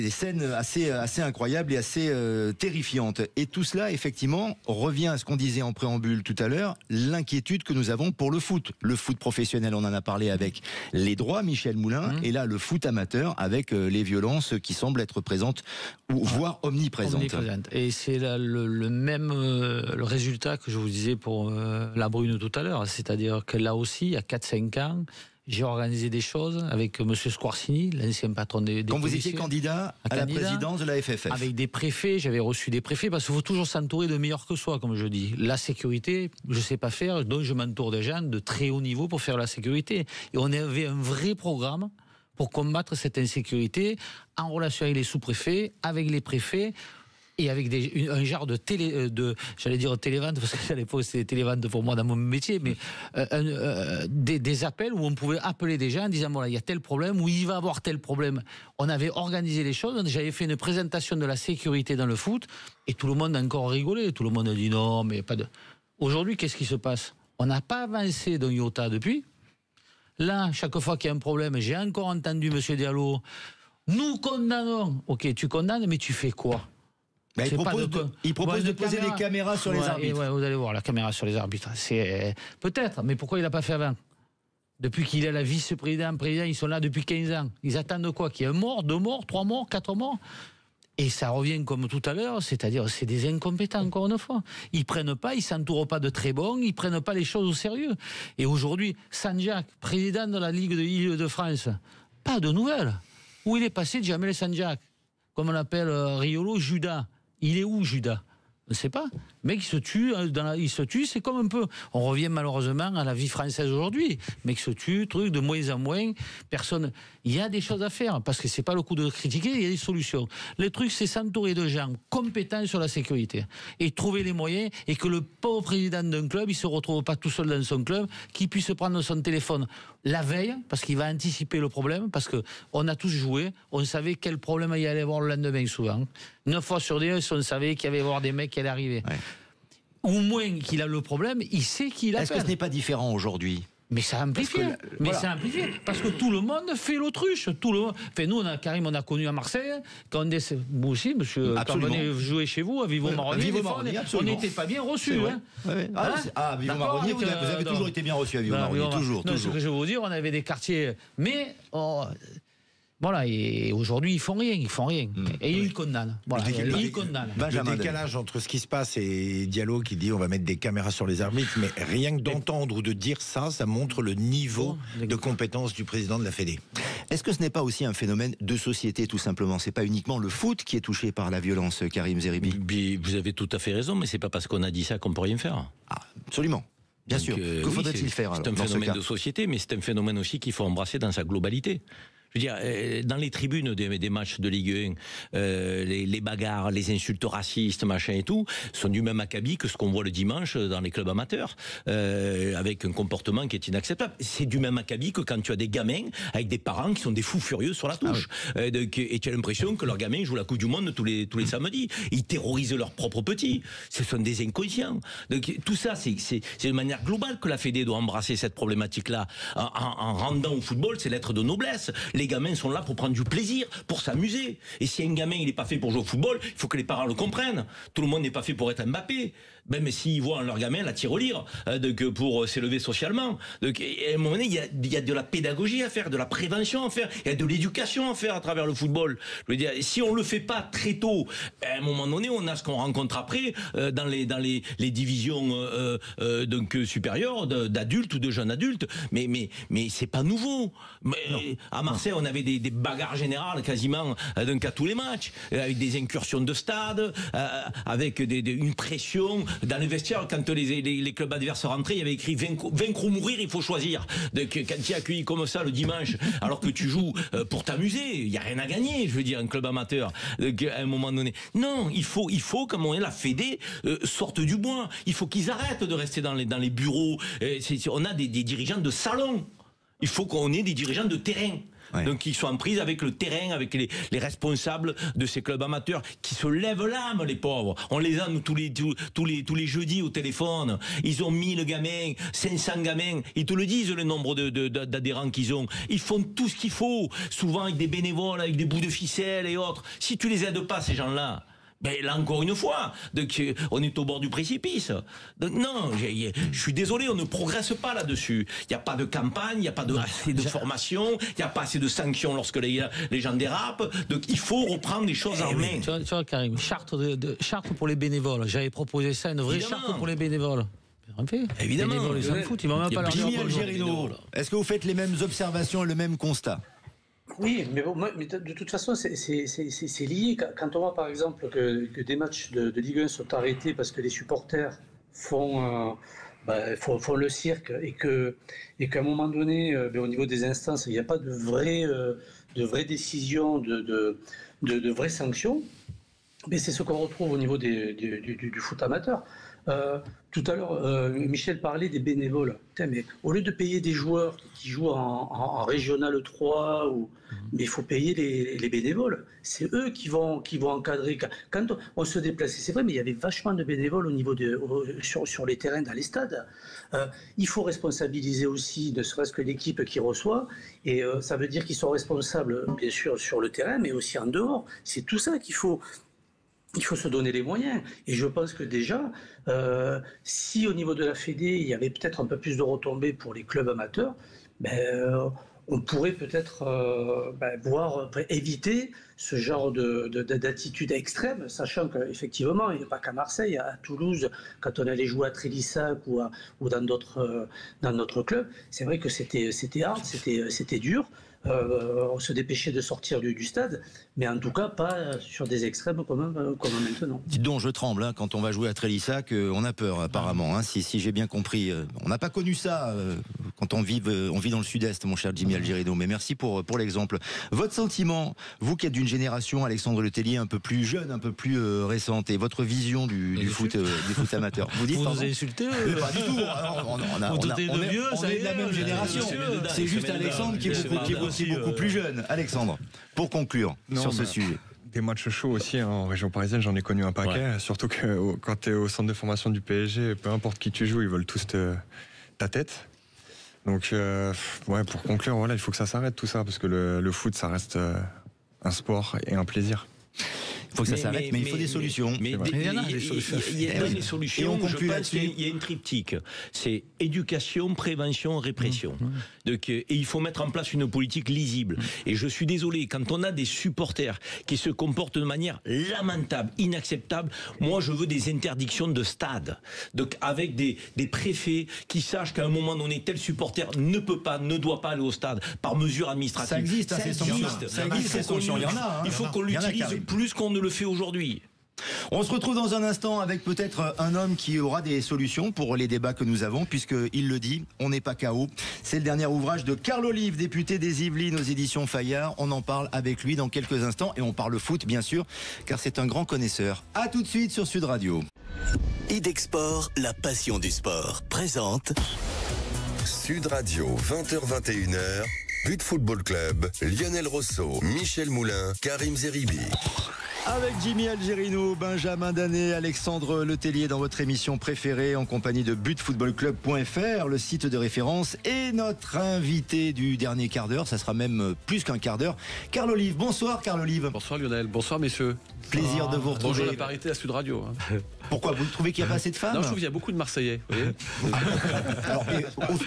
scènes assez incroyables et assez terrifiantes. Et tout cela, effectivement, revient à ce qu'on disait en préambule tout à l'heure, l'inquiétude que nous avons pour le foot. Le foot professionnel, on en a parlé avec les droits, Michel Moulin, et là, le foot amateur, avec les violences qui semblent être présentes, ou voire omniprésentes. Et c'est le même le résultat que je vous disais pour la Brune tout à l'heure, c'est-à-dire que là aussi, il y a 4-5 ans, j'ai organisé des choses avec M. Squarcini, l'ancien patron des Quand vous étiez candidat à la présidence de la FFF. Avec des préfets, j'avais reçu des préfets, parce qu'il faut toujours s'entourer de meilleurs que soi, comme je dis. La sécurité, je ne sais pas faire, donc je m'entoure de gens de très haut niveau pour faire la sécurité. Et on avait un vrai programme pour combattre cette insécurité, en relation avec les sous-préfets, avec les préfets, et avec un genre de j'allais dire télévente, parce qu'à l'époque c'était télévente pour moi dans mon métier, mais des appels où on pouvait appeler des gens en disant voilà, il y a tel problème, ou il va y avoir tel problème. On avait organisé les choses, j'avais fait une présentation de la sécurité dans le foot, et tout le monde a encore rigolé, tout le monde a dit non, mais pas de... Aujourd'hui, qu'est-ce qui se passe? On n'a pas avancé d'un iota depuis. Là, chaque fois qu'il y a un problème, j'ai encore entendu M. Diallo, nous condamnons. Ok, tu condamnes, mais tu fais quoi? Il propose de poser des caméras sur les arbitres. Vous allez voir, la caméra sur les arbitres. C'est peut-être, mais pourquoi il n'a pas fait avant? Depuis qu'il est la vice-président, président, ils sont là depuis 15 ans. Ils attendent quoi? Qu'il y ait un mort, 2 morts, 3 morts, 4 morts? Et ça revient comme tout à l'heure, c'est-à-dire c'est des incompétents encore une fois. Ils prennent pas, ils s'entourent pas de très bons, ils prennent pas les choses au sérieux. Et aujourd'hui, Sanjak, président de la Ligue de Île-de-France, pas de nouvelles. Où il est passé Jamel Sanjak? Comme on l'appelle Riolo, Judas. Il est où, Judas? On ne sait pas. Le mec, il se tue, c'est comme un peu... On revient malheureusement à la vie française aujourd'hui. Le mec se tue, de moins en moins. Personne... Il y a des choses à faire, parce que c'est pas le coup de critiquer, il y a des solutions. Le truc, c'est s'entourer de gens compétents sur la sécurité. Et trouver les moyens, et que le pauvre président d'un club, il se retrouve pas tout seul dans son club, qu'il puisse prendre son téléphone la veille, parce qu'il va anticiper le problème, parce que on a tous joué, on savait quel problème il y allait avoir le lendemain souvent. 9 fois sur 10, on savait qu'il y allait y avoir des mecs qui allaient arriver. Ouais. Au moins qu'il a le problème, il sait qu'il a. Est-ce que ce n'est pas différent aujourd'hui ? Mais ça amplifie. Ça amplifie. Parce que tout le monde fait l'autruche. Enfin, nous, Karim, on a connu à Marseille. Quand vous aussi, monsieur, quand on venait jouer chez vous, à Vivo-Maroni, on n'était pas bien reçus. Hein. Vivo-Maroni, vous avez toujours été bien reçus à Vivo-Maroni. Toujours. Ce que je veux vous dire, on avait des quartiers. Mais. Voilà, et aujourd'hui, ils font rien. Et ils condamnent. Voilà, ils condamnent. Le décalage entre ce qui se passe et Diallo qui dit on va mettre des caméras sur les arbitres, mais rien que d'entendre ou de dire ça montre le niveau de compétence du président de la Fédé. Est-ce que ce n'est pas aussi un phénomène de société, tout simplement ? C'est pas uniquement le foot qui est touché par la violence, Karim Zeribi. Vous avez tout à fait raison, mais c'est pas parce qu'on a dit ça qu'on peut rien faire. Ah, absolument. Bien sûr. Que faudrait-il faire alors, c'est un phénomène de société, mais c'est un phénomène aussi qu'il faut embrasser dans sa globalité. Je veux dire, dans les tribunes des matchs de Ligue 1, les bagarres, les insultes racistes, machin et tout, sont du même acabit que ce qu'on voit le dimanche dans les clubs amateurs, avec un comportement qui est inacceptable. C'est du même acabit que quand tu as des gamins avec des parents qui sont des fous furieux sur la touche. Et tu as l'impression que leurs gamins jouent la Coupe du Monde tous les samedis. Ils terrorisent leurs propres petits. Ce sont des inconscients. Donc tout ça, c'est de manière globale que la Fédé doit embrasser cette problématique-là. En rendant au football, c'est l'être de noblesse. Les gamins sont là pour prendre du plaisir, pour s'amuser. Et si un gamin il n'est pas fait pour jouer au football, il faut que les parents le comprennent. Tout le monde n'est pas fait pour être Mbappé. Même s'ils voient leur gamin la tirelire pour s'élever socialement. Donc, à un moment donné, il y a de la pédagogie à faire, de la prévention à faire, il y a de l'éducation à faire à travers le football. Je veux dire, si on le fait pas très tôt, à un moment donné, on a ce qu'on rencontre après dans les divisions supérieures d'adultes ou de jeunes adultes. Mais c'est pas nouveau. Mais à Marseille, on avait des bagarres générales quasiment à tous les matchs, avec des incursions de stade, avec une pression dans les vestiaires. Quand les clubs adverses rentraient, il y avait écrit vaincre ou mourir, il faut choisir. Donc, quand tu es accueilli comme ça le dimanche, alors que tu joues pour t'amuser, il n'y a rien à gagner, je veux dire, un club amateur. Donc, à un moment donné, non, il faut comme on est la Fédé, sorte du bois. Il faut qu'ils arrêtent de rester dans les bureaux. On a des dirigeants de salon. Il faut qu'on ait des dirigeants de terrain. Ouais. Donc ils sont en prise avec le terrain, avec les responsables de ces clubs amateurs qui se lèvent l'âme, les pauvres. On les a nous, tous les jeudis au téléphone. Ils ont 1000 gamins, 500 gamins. Ils te le disent le nombre d'adhérents qu'ils ont. Ils font tout ce qu'il faut, souvent avec des bénévoles, avec des bouts de ficelle et autres. Si tu les aides pas, ces gens-là, ben là encore une fois, donc, on est au bord du précipice. Donc non, je suis désolé, on ne progresse pas là-dessus. Il n'y a pas de campagne, il n'y a pas assez de formation, il n'y a pas assez de sanctions lorsque les gens dérapent. Donc il faut reprendre les choses en main. Tu vois, Karim, charte pour les bénévoles. J'avais proposé ça, une vraie charte pour les bénévoles. Évidemment. Les bénévoles, ils s'en foutent, ils vont même pas leur dire. Jimmy Algerino, est-ce que vous faites les mêmes observations et le même constat ? Oui, mais de toute façon, c'est lié. Quand on voit par exemple que des matchs de Ligue 1 sont arrêtés parce que les supporters font le cirque et qu'à un moment donné, au niveau des instances, il n'y a pas de vraies décisions, de vraies sanctions, mais c'est ce qu'on retrouve au niveau du foot amateur. Tout à l'heure, Michel parlait des bénévoles. Putain, mais au lieu de payer des joueurs qui jouent en Régional 3, mais il faut payer les bénévoles. C'est eux qui vont encadrer. Quand on se déplaçait, c'est vrai, mais il y avait vachement de bénévoles au niveau sur les terrains, dans les stades. Il faut responsabiliser aussi, ne serait-ce que l'équipe qui reçoit. Et ça veut dire qu'ils sont responsables, bien sûr, sur le terrain, mais aussi en dehors. C'est tout ça qu'il faut. Il faut se donner les moyens. Et je pense que déjà, si au niveau de la Fédé, il y avait peut-être un peu plus de retombées pour les clubs amateurs, on pourrait peut-être éviter ce genre d'attitude extrême, sachant qu'effectivement, il n'y a pas qu'à Marseille, à Toulouse, quand on allait jouer à Trélissac ou dans notre club, c'est vrai que c'était hard, c'était dur. On se dépêchait de sortir du stade, mais en tout cas pas sur des extrêmes comme maintenant. Dites donc, je tremble hein, quand on va jouer à Trélissac, on a peur apparemment, hein, si j'ai bien compris. On n'a pas connu ça quand on vit dans le sud-est, mon cher Jimmy Algerino, mais merci pour l'exemple. Votre sentiment, vous qui êtes d'une génération, Alexandre Letellier, un peu plus jeune, un peu plus récente, et votre vision du foot amateur. Vous dites, vous nous insultez pas du tout. On est de la même génération. C'est juste Alexandre qui est aussi beaucoup plus jeune. Alexandre, pour conclure sur ce sujet. Des matchs chauds aussi hein, en région parisienne, j'en ai connu un paquet. Surtout que quand tu es au centre de formation du PSG, peu importe qui tu joues, ils veulent tous ta tête. Donc, pour conclure, voilà, il faut que ça s'arrête tout ça, parce que le foot, ça reste un sport et un plaisir. Il faut que ça s'arrête, mais il faut des solutions. Mais il y a des solutions. Et on conclut je pense qu'il y a une triptyque. C'est éducation, prévention, répression. Donc, et il faut mettre en place une politique lisible. Et je suis désolé, quand on a des supporters qui se comportent de manière lamentable, inacceptable, moi je veux des interdictions de stade. Donc avec des préfets qui sachent qu'à un moment donné, tel supporter ne doit pas aller au stade par mesure administrative. Ça existe, ces sanctions. Il y en a. Il faut qu'on l'utilise plus qu'on ne le fait aujourd'hui. On se retrouve dans un instant avec peut-être un homme qui aura des solutions pour les débats que nous avons, puisqu'il le dit, on n'est pas KO. C'est le dernier ouvrage de Carl Olive, député des Yvelines aux éditions Fayard. On en parle avec lui dans quelques instants et on parle foot bien sûr, car c'est un grand connaisseur. A tout de suite sur Sud Radio. Idexport, la passion du sport, présente Sud Radio, 20h-21h, But Football Club, Lionel Rosso, Michel Moulin, Karim Zeribi. Avec Jimmy Algerino, Benjamin Danet, Alexandre Letellier dans votre émission préférée en compagnie de butfootballclub.fr, le site de référence, et notre invité du dernier quart d'heure, ça sera même plus qu'un quart d'heure, Carl Olive. Bonsoir Carl Olive. Bonsoir Lionel, bonsoir messieurs. Plaisir de vous retrouver. Bonjour la parité à Sud Radio. Pourquoi? Vous trouvez qu'il n'y a pas assez de femmes? Non, je trouve qu'il y a beaucoup de Marseillais. Vous voyez. Alors,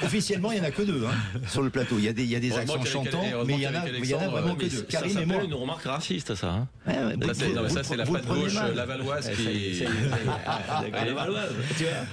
officiellement, il n'y en a que deux sur le plateau. Il y a des accents chantants, mais il y en a vraiment que deux. Karim et moi. Une remarque raciste, ça. Ça, c'est la patte gauche lavalloise qui.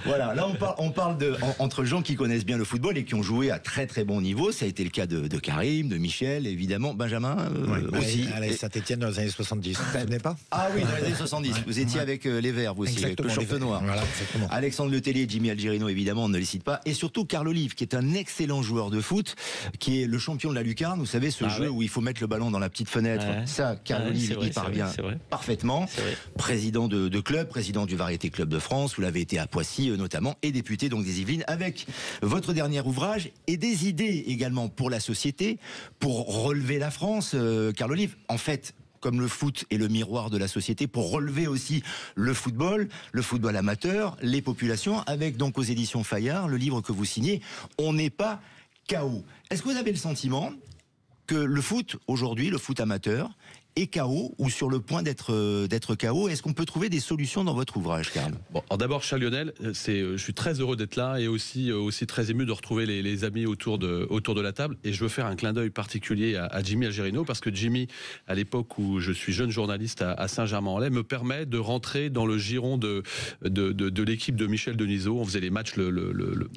Voilà, là on parle entre gens qui connaissent bien le football et qui ont joué à très très bon niveau. Ça a été le cas de Karim, de Michel, évidemment, Benjamin aussi. À Saint-Etienne dans les années 70. Vous ne pas? Ah oui, dans les années 70. Vous étiez avec les Verts, vous aussi, avec le short noir. Voilà, Alexandre Letellier, Jimmy Algerino, évidemment, on ne les cite pas. Et surtout Carl Olive, qui est un excellent joueur de foot, qui est le champion de la lucarne. Vous savez, ce jeu où il faut mettre le ballon dans la petite fenêtre. Ça, Carl Olive, il parvient parfaitement. Président de club, président du Variété Club de France, vous l'avez été à Poissy notamment, et député donc des Yvelines, avec votre dernier ouvrage et des idées également pour la société, pour relever la France. Carl Olive, en fait, comme le foot est le miroir de la société, pour relever aussi le football amateur, les populations, avec donc aux éditions Fayard, le livre que vous signez, On n'est pas KO. Est-ce que vous avez le sentiment que le foot, aujourd'hui, le foot amateur, est KO ou sur le point d'être KO? Est-ce qu'on peut trouver des solutions dans votre ouvrage, Karl? Bon, alors d'abord, cher Lionel, je suis très heureux d'être là et aussi très ému de retrouver les amis autour de la table. Et je veux faire un clin d'œil particulier à Jimmy Algerino, parce que Jimmy, à l'époque où je suis jeune journaliste à Saint-Germain-en-Laye, me permet de rentrer dans le giron de l'équipe de Michel Denisot. On faisait les matchs le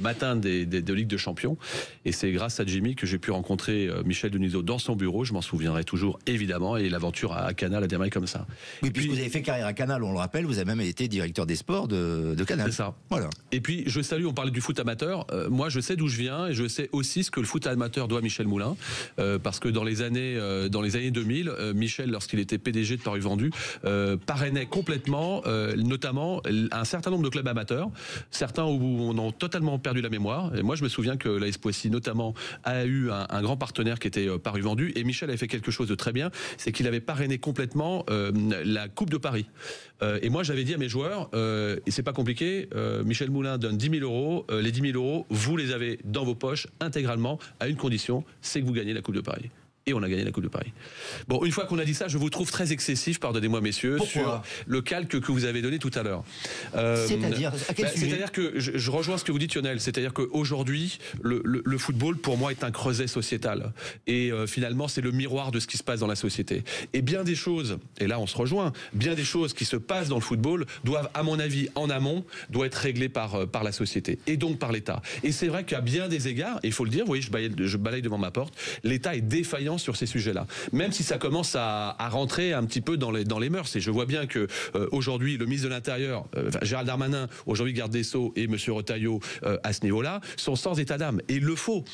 matin de Ligue de Champions. Et c'est grâce à Jimmy que j'ai pu rencontrer Michel Denisot dans son bureau. Je m'en souviendrai toujours, évidemment. Et l'aventure à Canal a démarré comme ça. Oui, puisque vous avez fait carrière à Canal, on le rappelle, vous avez même été directeur des sports de Canal. C'est ça. Voilà. Et puis, je salue, on parlait du foot amateur. Moi, je sais d'où je viens et je sais aussi ce que le foot amateur doit à Michel Moulin. Parce que dans les années 2000, Michel, lorsqu'il était PDG de Paris Vendu, parrainait complètement, notamment, un certain nombre de clubs amateurs. Certains où on a totalement perdu la mémoire. Et moi, je me souviens que l'AS Poissy, notamment, a eu un grand partenaire qui était Paris Vendu. Et Michel avait fait quelque chose de très bien. C'est qu'il avait parrainé complètement la Coupe de Paris. Et moi, j'avais dit à mes joueurs, et c'est pas compliqué, Michel Moulin donne 10 000 euros, les 10 000 euros, vous les avez dans vos poches intégralement, à une condition, c'est que vous gagnez la Coupe de Paris. et on a gagné la Coupe de Paris. Bon, une fois qu'on a dit ça, je vous trouve très excessif, pardonnez-moi messieurs, sur le calque que vous avez donné tout à l'heure. C'est-à-dire à quel sujet ? C'est-à-dire que je rejoins ce que vous dites, Lionel, c'est-à-dire qu'aujourd'hui, le football, pour moi, est un creuset sociétal. Et finalement, c'est le miroir de ce qui se passe dans la société. Et bien des choses, et là on se rejoint, bien des choses qui se passent dans le football doivent, à mon avis, en amont, doivent être réglées par la société, et donc par l'État. Et c'est vrai qu'à bien des égards, et il faut le dire, vous voyez, je balaye devant ma porte, l'État est défaillant sur ces sujets-là. Même si ça commence à rentrer un petit peu dans les mœurs. Et je vois bien que aujourd'hui, le ministre de l'Intérieur, Gérald Darmanin, aujourd'hui garde des Sceaux, et M. Retailleau, à ce niveau-là, sont sans état d'âme. Et il le faut.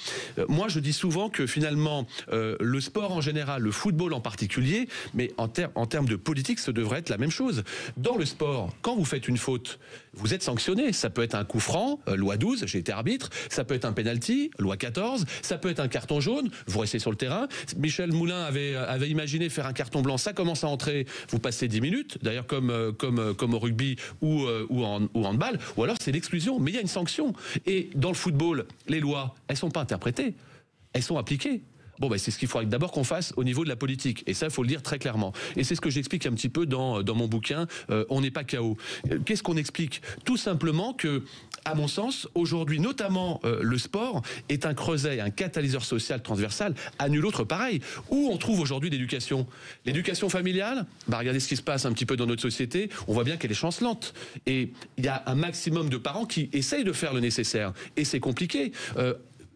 Moi, je dis souvent que finalement, le sport en général, le football en particulier, mais en termes de politique, ce devrait être la même chose. Dans le sport, quand vous faites une faute, vous êtes sanctionné. Ça peut être un coup franc, loi 12, j'ai été arbitre, ça peut être un penalty, loi 14, ça peut être un carton jaune, vous restez sur le terrain. Michel Moulin avait imaginé faire un carton blanc, ça commence à entrer, vous passez 10 minutes, d'ailleurs comme au rugby ou en handball, ou alors c'est l'exclusion, mais il y a une sanction. Et dans le football, les lois, elles sont pas interprétées, elles sont appliquées. Bon, c'est ce qu'il faudrait d'abord qu'on fasse au niveau de la politique. Et ça, il faut le dire très clairement. Et c'est ce que j'explique un petit peu dans mon bouquin, On n'est pas KO. Qu'est-ce qu'on explique ? Tout simplement que, à mon sens, aujourd'hui, notamment le sport, est un creuset, un catalyseur social transversal à nul autre pareil. Où on trouve aujourd'hui l'éducation ? L'éducation familiale, regardez ce qui se passe un petit peu dans notre société, on voit bien qu'elle est chancelante. Et il y a un maximum de parents qui essayent de faire le nécessaire. Et c'est compliqué.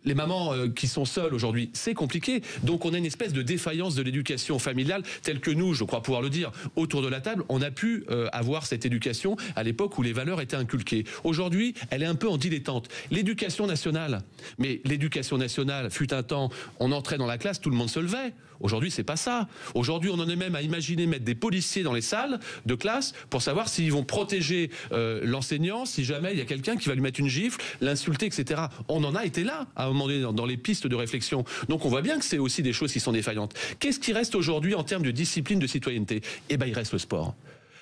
Les mamans qui sont seules aujourd'hui, c'est compliqué. Donc on a une espèce de défaillance de l'éducation familiale telle que nous, je crois pouvoir le dire, autour de la table, on a pu avoir cette éducation à l'époque où les valeurs étaient inculquées. Aujourd'hui, elle est un peu en dilettante. L'éducation nationale, mais l'éducation nationale fut un temps, on entrait dans la classe, tout le monde se levait. Aujourd'hui, c'est pas ça. Aujourd'hui, on en est même à imaginer mettre des policiers dans les salles de classe pour savoir s'ils vont protéger l'enseignant, si jamais il y a quelqu'un qui va lui mettre une gifle, l'insulter, etc. On en a été là, à un moment donné, dans les pistes de réflexion. Donc on voit bien que c'est aussi des choses qui sont défaillantes. Qu'est-ce qui reste aujourd'hui en termes de discipline, de citoyenneté ? Eh bien, il reste le sport.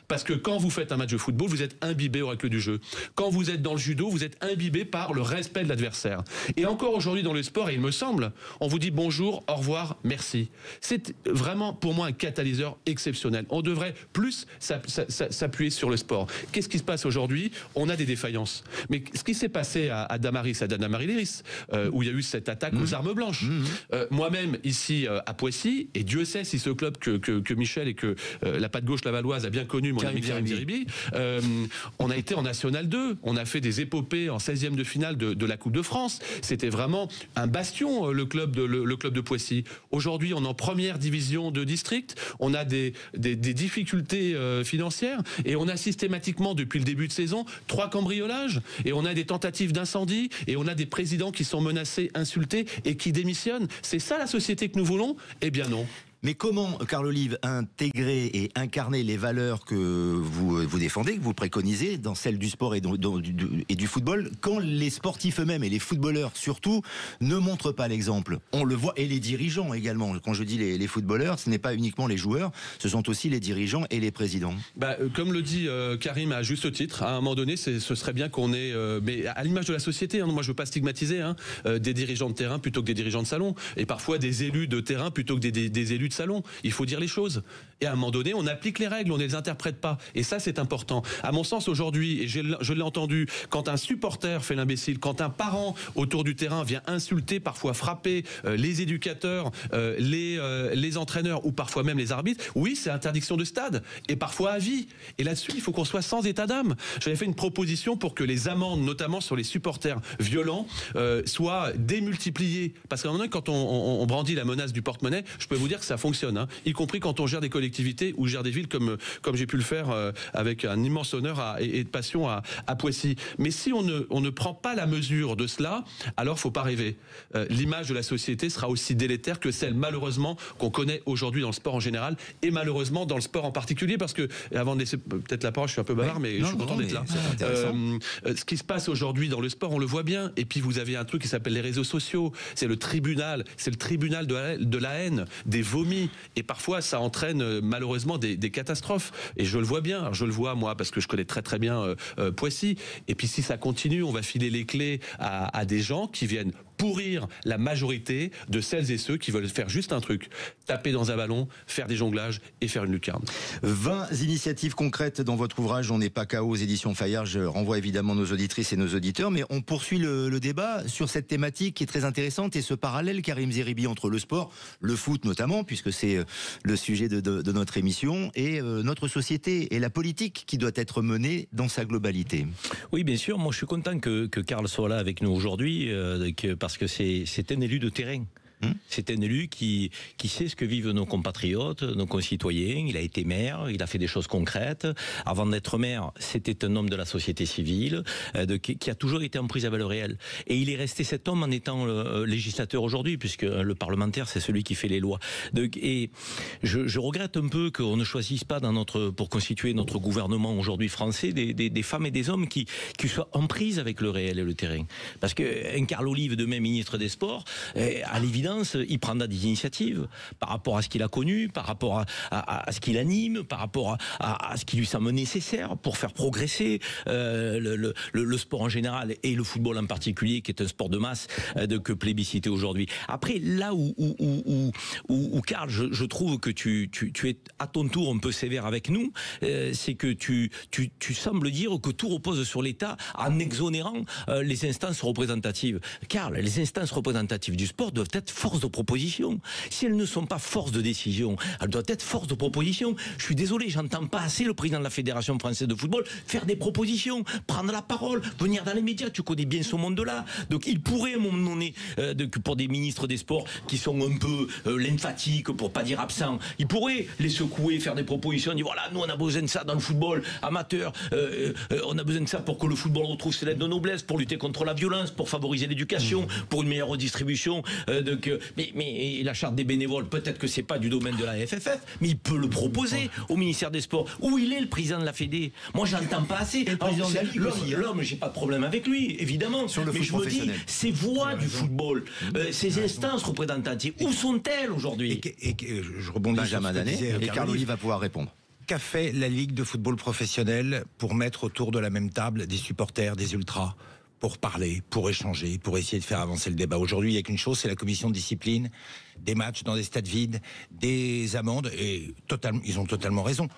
Parce que quand vous faites un match de football, vous êtes imbibé aux règles du jeu. Quand vous êtes dans le judo, vous êtes imbibé par le respect de l'adversaire. Et encore aujourd'hui dans le sport, et il me semble, on vous dit bonjour, au revoir, merci. C'est vraiment pour moi un catalyseur exceptionnel. On devrait plus s'appuyer sur le sport. Qu'est-ce qui se passe aujourd'hui ? On a des défaillances. Mais ce qui s'est passé à Damaris, à Damaris-Léris, où il y a eu cette attaque aux armes blanches. Moi-même, ici à Poissy, et Dieu sait si ce club que Michel et que la patte gauche lavalloise a bien connu, mon ami Karim Zeribi, on a été en National 2, on a fait des épopées en 16e de finale de la Coupe de France. C'était vraiment un bastion, le club de Poissy. Aujourd'hui, on est en première division de district, on a des difficultés financières, et on a systématiquement, depuis le début de saison, 3 cambriolages, et on a des tentatives d'incendie, et on a des présidents qui sont menacés, insultés, et qui démissionnent. C'est ça la société que nous voulons ? Eh bien non. Mais comment, Carl Olive, intégrer et incarner les valeurs que vous défendez, que vous préconisez dans celles du sport et du football, quand les sportifs eux-mêmes et les footballeurs surtout ne montrent pas l'exemple ? On le voit, et les dirigeants également. Quand je dis les footballeurs, ce n'est pas uniquement les joueurs, ce sont aussi les dirigeants et les présidents. Comme le dit Karim à juste titre, à un moment donné, ce serait bien qu'on ait, mais à l'image de la société, moi je veux pas stigmatiser, des dirigeants de terrain plutôt que des dirigeants de salon, et parfois des élus de terrain plutôt que des élus de salon. Il faut dire les choses. Et à un moment donné, on applique les règles, on ne les interprète pas. Et ça, c'est important. À mon sens, aujourd'hui, et je l'ai entendu, quand un supporter fait l'imbécile, quand un parent autour du terrain vient insulter, parfois frapper les éducateurs, les entraîneurs ou parfois même les arbitres, oui, c'est interdiction de stade. Et parfois à vie. Et là-dessus, il faut qu'on soit sans état d'âme. J'avais fait une proposition pour que les amendes, notamment sur les supporters violents, soient démultipliées. Parce qu'à un moment donné, quand on brandit la menace du porte-monnaie, je peux vous dire que ça fonctionne, y compris quand on gère des collectivités ou gère des villes comme j'ai pu le faire avec un immense honneur et de passion à Poissy. Mais si on ne prend pas la mesure de cela, alors faut pas rêver. L'image de la société sera aussi délétère que celle, malheureusement, qu'on connaît aujourd'hui dans le sport en général et malheureusement dans le sport en particulier, parce que, avant de laisser peut-être la parole, je suis un peu bavard, mais je suis content d'être là. Ce qui se passe aujourd'hui dans le sport, on le voit bien. Et puis vous avez un truc qui s'appelle les réseaux sociaux. C'est le tribunal de la haine, des vomis. Et parfois, ça entraîne malheureusement des catastrophes. Et je le vois bien. Je le vois, moi, parce que je connais très très bien Poissy. Et puis si ça continue, on va filer les clés à des gens qui viennent pourrir la majorité de celles et ceux qui veulent faire juste un truc, taper dans un ballon, faire des jonglages et faire une lucarne. 20 initiatives concrètes dans votre ouvrage On n'est pas KO aux éditions Fayard. Je renvoie évidemment nos auditrices et nos auditeurs, mais on poursuit le débat sur cette thématique qui est très intéressante et ce parallèle, Karim Zeribi, entre le sport, le foot notamment, puisque c'est le sujet de notre émission, et notre société et la politique qui doit être menée dans sa globalité. Oui, bien sûr. Moi, je suis content que Karl soit là avec nous aujourd'hui, parce que c'est un élu de terrain. C'est un élu qui sait ce que vivent nos compatriotes, nos concitoyens. Il a été maire, il a fait des choses concrètes. Avant d'être maire, c'était un homme de la société civile, qui a toujours été en prise avec le réel. Et il est resté cet homme en étant législateur aujourd'hui, puisque le parlementaire, c'est celui qui fait les lois. Et je regrette un peu qu'on ne choisisse pas pour constituer notre gouvernement aujourd'hui français des femmes et des hommes qui soient en prise avec le réel et le terrain. Parce qu'un Carl Olive, demain ministre des Sports, à l'évidence, il prendra des initiatives par rapport à ce qu'il a connu, par rapport à ce qu'il anime, par rapport à ce qui lui semble nécessaire pour faire progresser le sport en général et le football en particulier, qui est un sport de masse que plébiscité aujourd'hui. Après, là où Karl, je trouve que tu es à ton tour un peu sévère avec nous, c'est que tu sembles dire que tout repose sur l'État en exonérant les instances représentatives. Karl, les instances représentatives du sport doivent être force de proposition. Si elles ne sont pas force de décision, elles doivent être force de proposition. Je suis désolé, j'entends pas assez le président de la Fédération française de football faire des propositions, prendre la parole, venir dans les médias. Tu connais bien ce monde-là. Donc il pourrait à un moment donné, pour des ministres des Sports qui sont un peu lymphatiques, pour pas dire absents, il pourrait les secouer, faire des propositions, dire voilà, nous on a besoin de ça dans le football amateur, on a besoin de ça pour que le football retrouve ses lettres de noblesse, pour lutter contre la violence, pour favoriser l'éducation, pour une meilleure redistribution. Mais la charte des bénévoles, peut-être que c'est pas du domaine de la FFF, mais il peut le proposer au ministère des Sports. Où il est le président de la Fédé? Moi, j'entends pas assez. L'homme, j'ai pas de problème avec lui, évidemment. Mais je me dis, ces voix du football, ces instances représentatives, où sont-elles aujourd'hui? Je rebondis Benjamin Danet, et Karl Olive va pouvoir répondre. Qu'a fait la Ligue de football professionnel pour mettre autour de la même table des supporters, des ultras, pour parler, pour échanger, pour essayer de faire avancer le débat? Aujourd'hui, il n'y a qu'une chose, c'est la commission de discipline, des matchs dans des stades vides, des amendes, et ils ont totalement raison.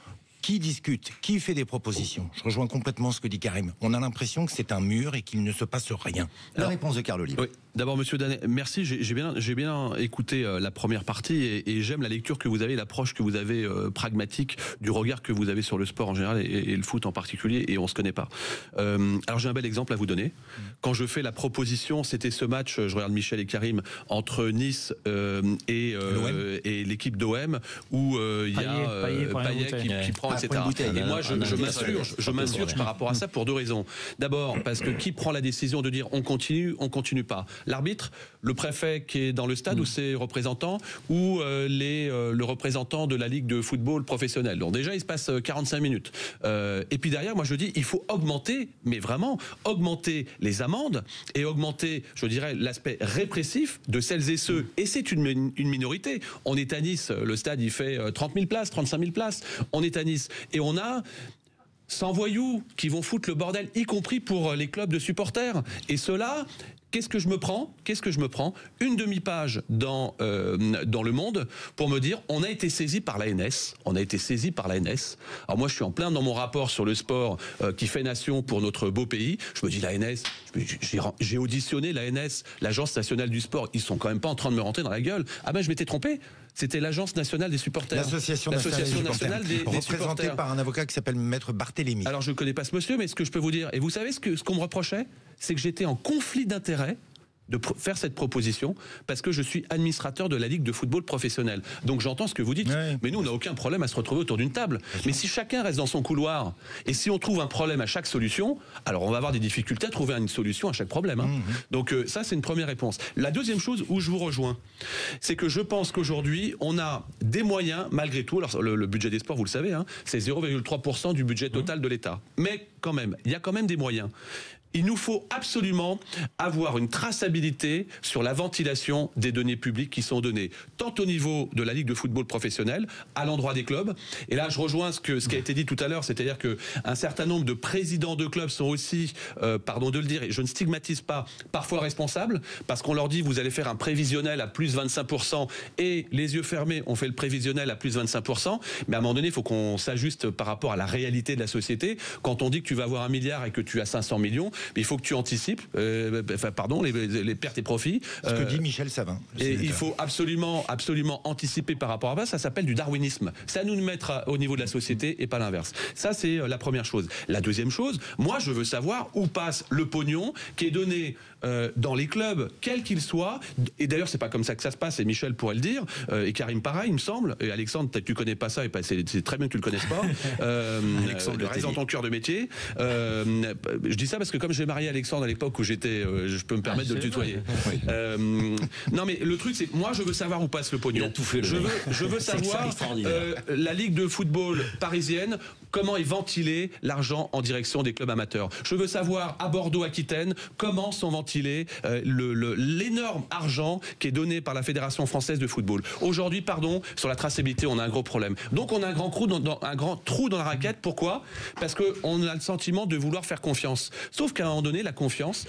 Qui discute? Qui fait des propositions? Je rejoins complètement ce que dit Karim. On a l'impression que c'est un mur et qu'il ne se passe rien. La réponse de Karl Olive. Oui. D'abord, monsieur Danet, merci. J'ai bien écouté la première partie et j'aime la lecture que vous avez, l'approche que vous avez pragmatique du regard que vous avez sur le sport en général et le foot en particulier, et on se connaît pas. Alors j'ai un bel exemple à vous donner. Quand je fais la proposition, c'était ce match, je regarde Michel et Karim, entre Nice et l'équipe d'OM, où il y a Payet qui prend, etc. Et moi, je m'insurge par rapport à ça pour deux raisons. D'abord, parce que qui prend la décision de dire on continue pas? L'arbitre, le préfet qui est dans le stade ou ses représentants, ou le représentant de la Ligue de football professionnel. Donc déjà, il se passe 45 minutes. Et puis derrière, moi je dis, il faut augmenter, mais vraiment augmenter les amendes et augmenter, je dirais, l'aspect répressif de celles et ceux. Et c'est une minorité. On est à Nice, le stade il fait 30 000 places, 35 000 places. On est à Nice et on a 100 voyous qui vont foutre le bordel, y compris pour les clubs de supporters. Et cela... Qu'est-ce que je me prends? Une demi-page dans Le Monde pour me dire on a été saisi par l'ANS. Alors moi je suis en plein dans mon rapport sur le sport qui fait nation pour notre beau pays. Je me dis l'ANS, j'ai auditionné l'ANS, l'Agence nationale du sport. Ils sont quand même pas en train de me rentrer dans la gueule. Ah ben je m'étais trompé. C'était l'Agence nationale des supporters. L'Association nationale des supporters. Représentée par un avocat qui s'appelle Maître Barthélémy. Alors je ne connais pas ce monsieur, mais ce que je peux vous dire, et vous savez ce qu'on me reprochait, c'est que j'étais en conflit d'intérêts de faire cette proposition parce que je suis administrateur de la Ligue de football professionnel. Donc j'entends ce que vous dites, mais nous on n'a aucun problème à se retrouver autour d'une table. Mais si chacun reste dans son couloir et si on trouve un problème à chaque solution, alors on va avoir des difficultés à trouver une solution à chaque problème. Donc ça c'est une première réponse. La deuxième chose où je vous rejoins, c'est que je pense qu'aujourd'hui on a des moyens malgré tout. Alors le budget des sports, vous le savez, c'est 0,3% du budget total de l'État. Mais quand même, il y a quand même des moyens. Il nous faut absolument avoir une traçabilité sur la ventilation des données publiques qui sont données, tant au niveau de la Ligue de football professionnel, à l'endroit des clubs. Et là, je rejoins ce qui a été dit tout à l'heure, c'est-à-dire qu'un certain nombre de présidents de clubs sont aussi, pardon de le dire, et je ne stigmatise pas, parfois responsables, parce qu'on leur dit vous allez faire un prévisionnel à plus 25%, et les yeux fermés, on fait le prévisionnel à plus 25%, mais à un moment donné, il faut qu'on s'ajuste par rapport à la réalité de la société. Quand on dit que tu vas avoir 1 milliard et que tu as 500 millions, mais il faut que tu anticipes, les pertes et profits. Ce que dit Michel Savin. Et il faut absolument anticiper par rapport à ça s'appelle du darwinisme. C'est à nous de mettre au niveau de la société et pas l'inverse. Ça, c'est la première chose. La deuxième chose, moi, je veux savoir où passe le pognon qui est donné dans les clubs, quels qu'ils soient. Et d'ailleurs, c'est pas comme ça que ça se passe, et Michel pourrait le dire, et Karim pareil, il me semble. Et Alexandre, peut-être que tu connais pas ça, et c'est très bien que tu le connaisses pas. Alexandre, reste dans ton cœur de métier. Je dis ça parce que comme j'ai marié Alexandre à l'époque où j'étais, je peux me permettre de le tutoyer. Non, mais le truc, c'est moi, je veux savoir où passe le pognon. Il a tout fait, je veux savoir la Ligue de football parisienne, comment est ventilé l'argent en direction des clubs amateurs. Je veux savoir à Bordeaux-Aquitaine comment sont ventilés l'énorme argent qui est donné par la Fédération française de football. Aujourd'hui, sur la traçabilité, on a un gros problème. Donc on a un grand trou dans la raquette. Pourquoi ? Parce qu'on a le sentiment de vouloir faire confiance. Sauf qu'à un moment donné, la confiance,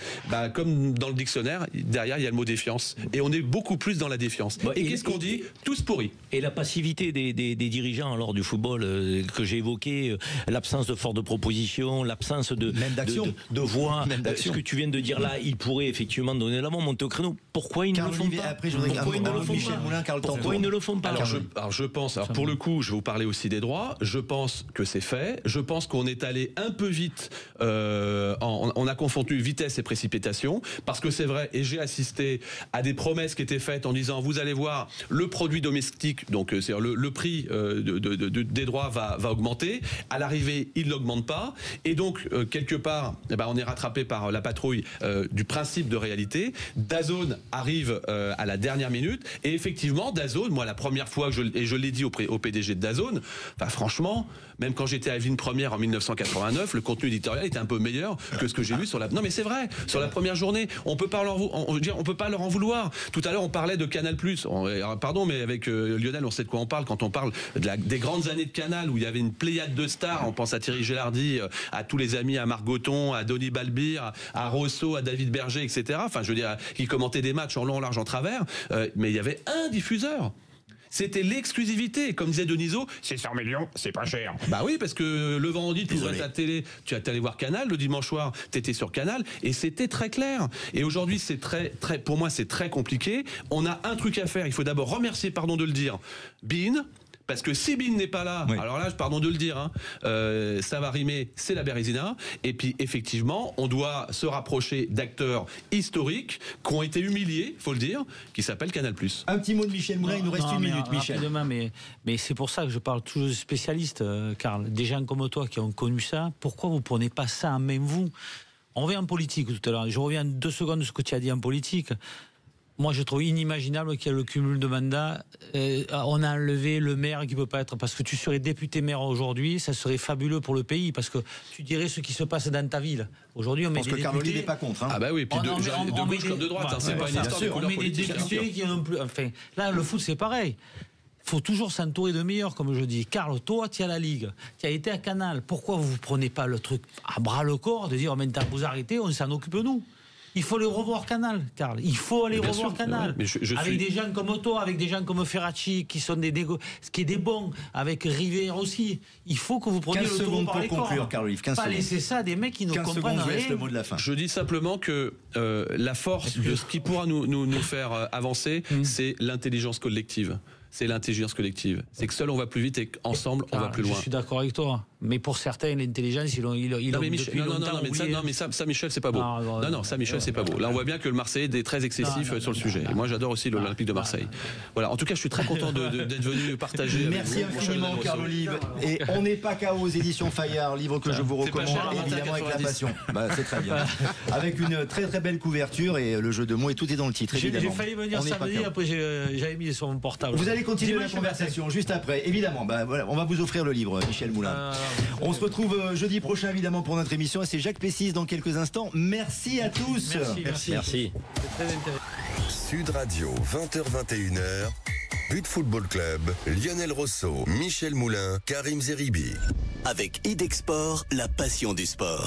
comme dans le dictionnaire, derrière il y a le mot défiance. Et on est beaucoup plus dans la défiance. Et qu'est-ce qu'on dit ? Tous pourris. Et la passivité des dirigeants lors du football que j'ai évoqué, l'absence de force de proposition, l'absence de voix, ce que tu viens de dire là, ils pourraient effectivement donner l'avant, monter au créneau. Pourquoi ils ne le font pas ? Pourquoi ils ne le font pas ? Pourquoi ils ne le font pas ? Alors je pense, pour le coup, je vais vous parler aussi des droits, je pense que c'est fait, je pense qu'on est allé un peu vite, on a confondu vitesse et précipitation, parce que c'est vrai, et j'ai assisté à des promesses qui étaient faites en disant, vous allez voir, le produit domestique, donc c'est le prix des droits va augmenter. À l'arrivée, il n'augmente pas, et donc quelque part, on est rattrapé par la patrouille du principe de réalité. DAZN arrive à la dernière minute, et effectivement, DAZN, moi la première fois que je l'ai dit au PDG de DAZN, franchement, même quand j'étais à Evelyne Première en 1989, le contenu éditorial était un peu meilleur que ce que j'ai lu sur la. Non mais c'est vrai, sur la première journée, on peut pas leur en vouloir. Tout à l'heure, on parlait de Canal+. Pardon, mais avec Lionel, on sait de quoi on parle quand on parle des grandes années de Canal où il y avait une pléiade de stars. On pense à Thierry Gélardi, à tous les amis, à Margoton, à Denis Balbir, à Rosso, à David Berger, etc. Enfin, je veux dire, qui commentaient des matchs en long, en large, en travers. Mais il y avait un diffuseur. C'était l'exclusivité. Comme disait Denisot, c'est 100 millions, c'est pas cher. Bah oui, parce que le vendredi, tu ouvrais ta télé, tu allais voir Canal, le dimanche soir, tu étais sur Canal, et c'était très clair. Et aujourd'hui, c'est pour moi, c'est très compliqué. On a un truc à faire. Il faut d'abord remercier, pardon de le dire, Bein. Parce que si Bein n'est pas là, alors là, pardon de le dire, ça va rimer, c'est la Bérésina. Et puis, effectivement, on doit se rapprocher d'acteurs historiques qui ont été humiliés, faut le dire, qui s'appellent Canal+. Un petit mot de Michel Moulin, il nous reste une minute, Michel. Mais c'est pour ça que je parle toujours de spécialistes, Karl. Des gens comme toi qui ont connu ça, pourquoi vous ne prenez pas ça en main, vous ? On revient en politique tout à l'heure. Je reviens 2 secondes de ce que tu as dit en politique. Moi, je trouve inimaginable qu'il y ait le cumul de mandats. On a enlevé le maire qui ne peut pas être... Parce que tu serais député maire aujourd'hui, ça serait fabuleux pour le pays, parce que tu dirais ce qui se passe dans ta ville. Aujourd'hui, on met des députés... Je pense que Carlo n'est pas contre. Ah bah oui, puis de gauche comme de droite, c'est pas une histoire de couleur politique. On met des députés qui n'ont plus... Enfin, là, le foot, c'est pareil. Il faut toujours s'entourer de meilleurs, comme je dis. Karl, toi, tu es à la Ligue, tu as été à Canal. Pourquoi vous ne prenez pas le truc à bras-le-corps de dire, maintenant, vous arrêtez, on s'en occupe nous ? Il faut aller revoir Canal, Karl. Il faut aller revoir Canal. Mais avec des gens comme toi, avec des gens comme Ferracci, qui sont des bons, avec River aussi. Il faut que vous preniez le tour par les cordes. Conclure, Carlo-Yves. Pas laisser ça à des mecs qui ne comprennent rien. Le mot de la fin. Je dis simplement que la force de ce qui pourra nous faire avancer, c'est l'intelligence collective. C'est l'intelligence collective. C'est que seul on va plus vite et qu'ensemble on va plus loin. Je suis d'accord avec toi. Mais pour certains, l'intelligence, ils l'ont depuis longtemps oublié. Non, mais ça, Michel, c'est pas beau. Non, ça, Michel, c'est pas beau. Là, on voit bien que le Marseillais est très excessif sur le sujet. Et moi, j'adore aussi l'Olympique de Marseille. Voilà. En tout cas, je suis très content d'être venu partager. Merci infiniment, Carlo-Yves. Et On n'est pas KO aux éditions Fayard, livre que je vous recommande évidemment avec la passion. C'est très bien. Avec une très très belle couverture et le jeu de mots et tout est dans le titre. J'ai failli venir samedi, après j'avais mis sur mon portable. Vous allez continuer Dis-moi, la je conversation juste après. Évidemment, voilà, on va vous offrir le livre, Michel Moulin. On se retrouve jeudi prochain, évidemment, pour notre émission. Et c'est Jacques Pessis dans quelques instants. Merci à tous. Merci. C'est très intéressant. Sud Radio, 20h-21h. But Football Club, Lionel Rosso, Michel Moulin, Karim Zeribi. Avec Idexport, la passion du sport.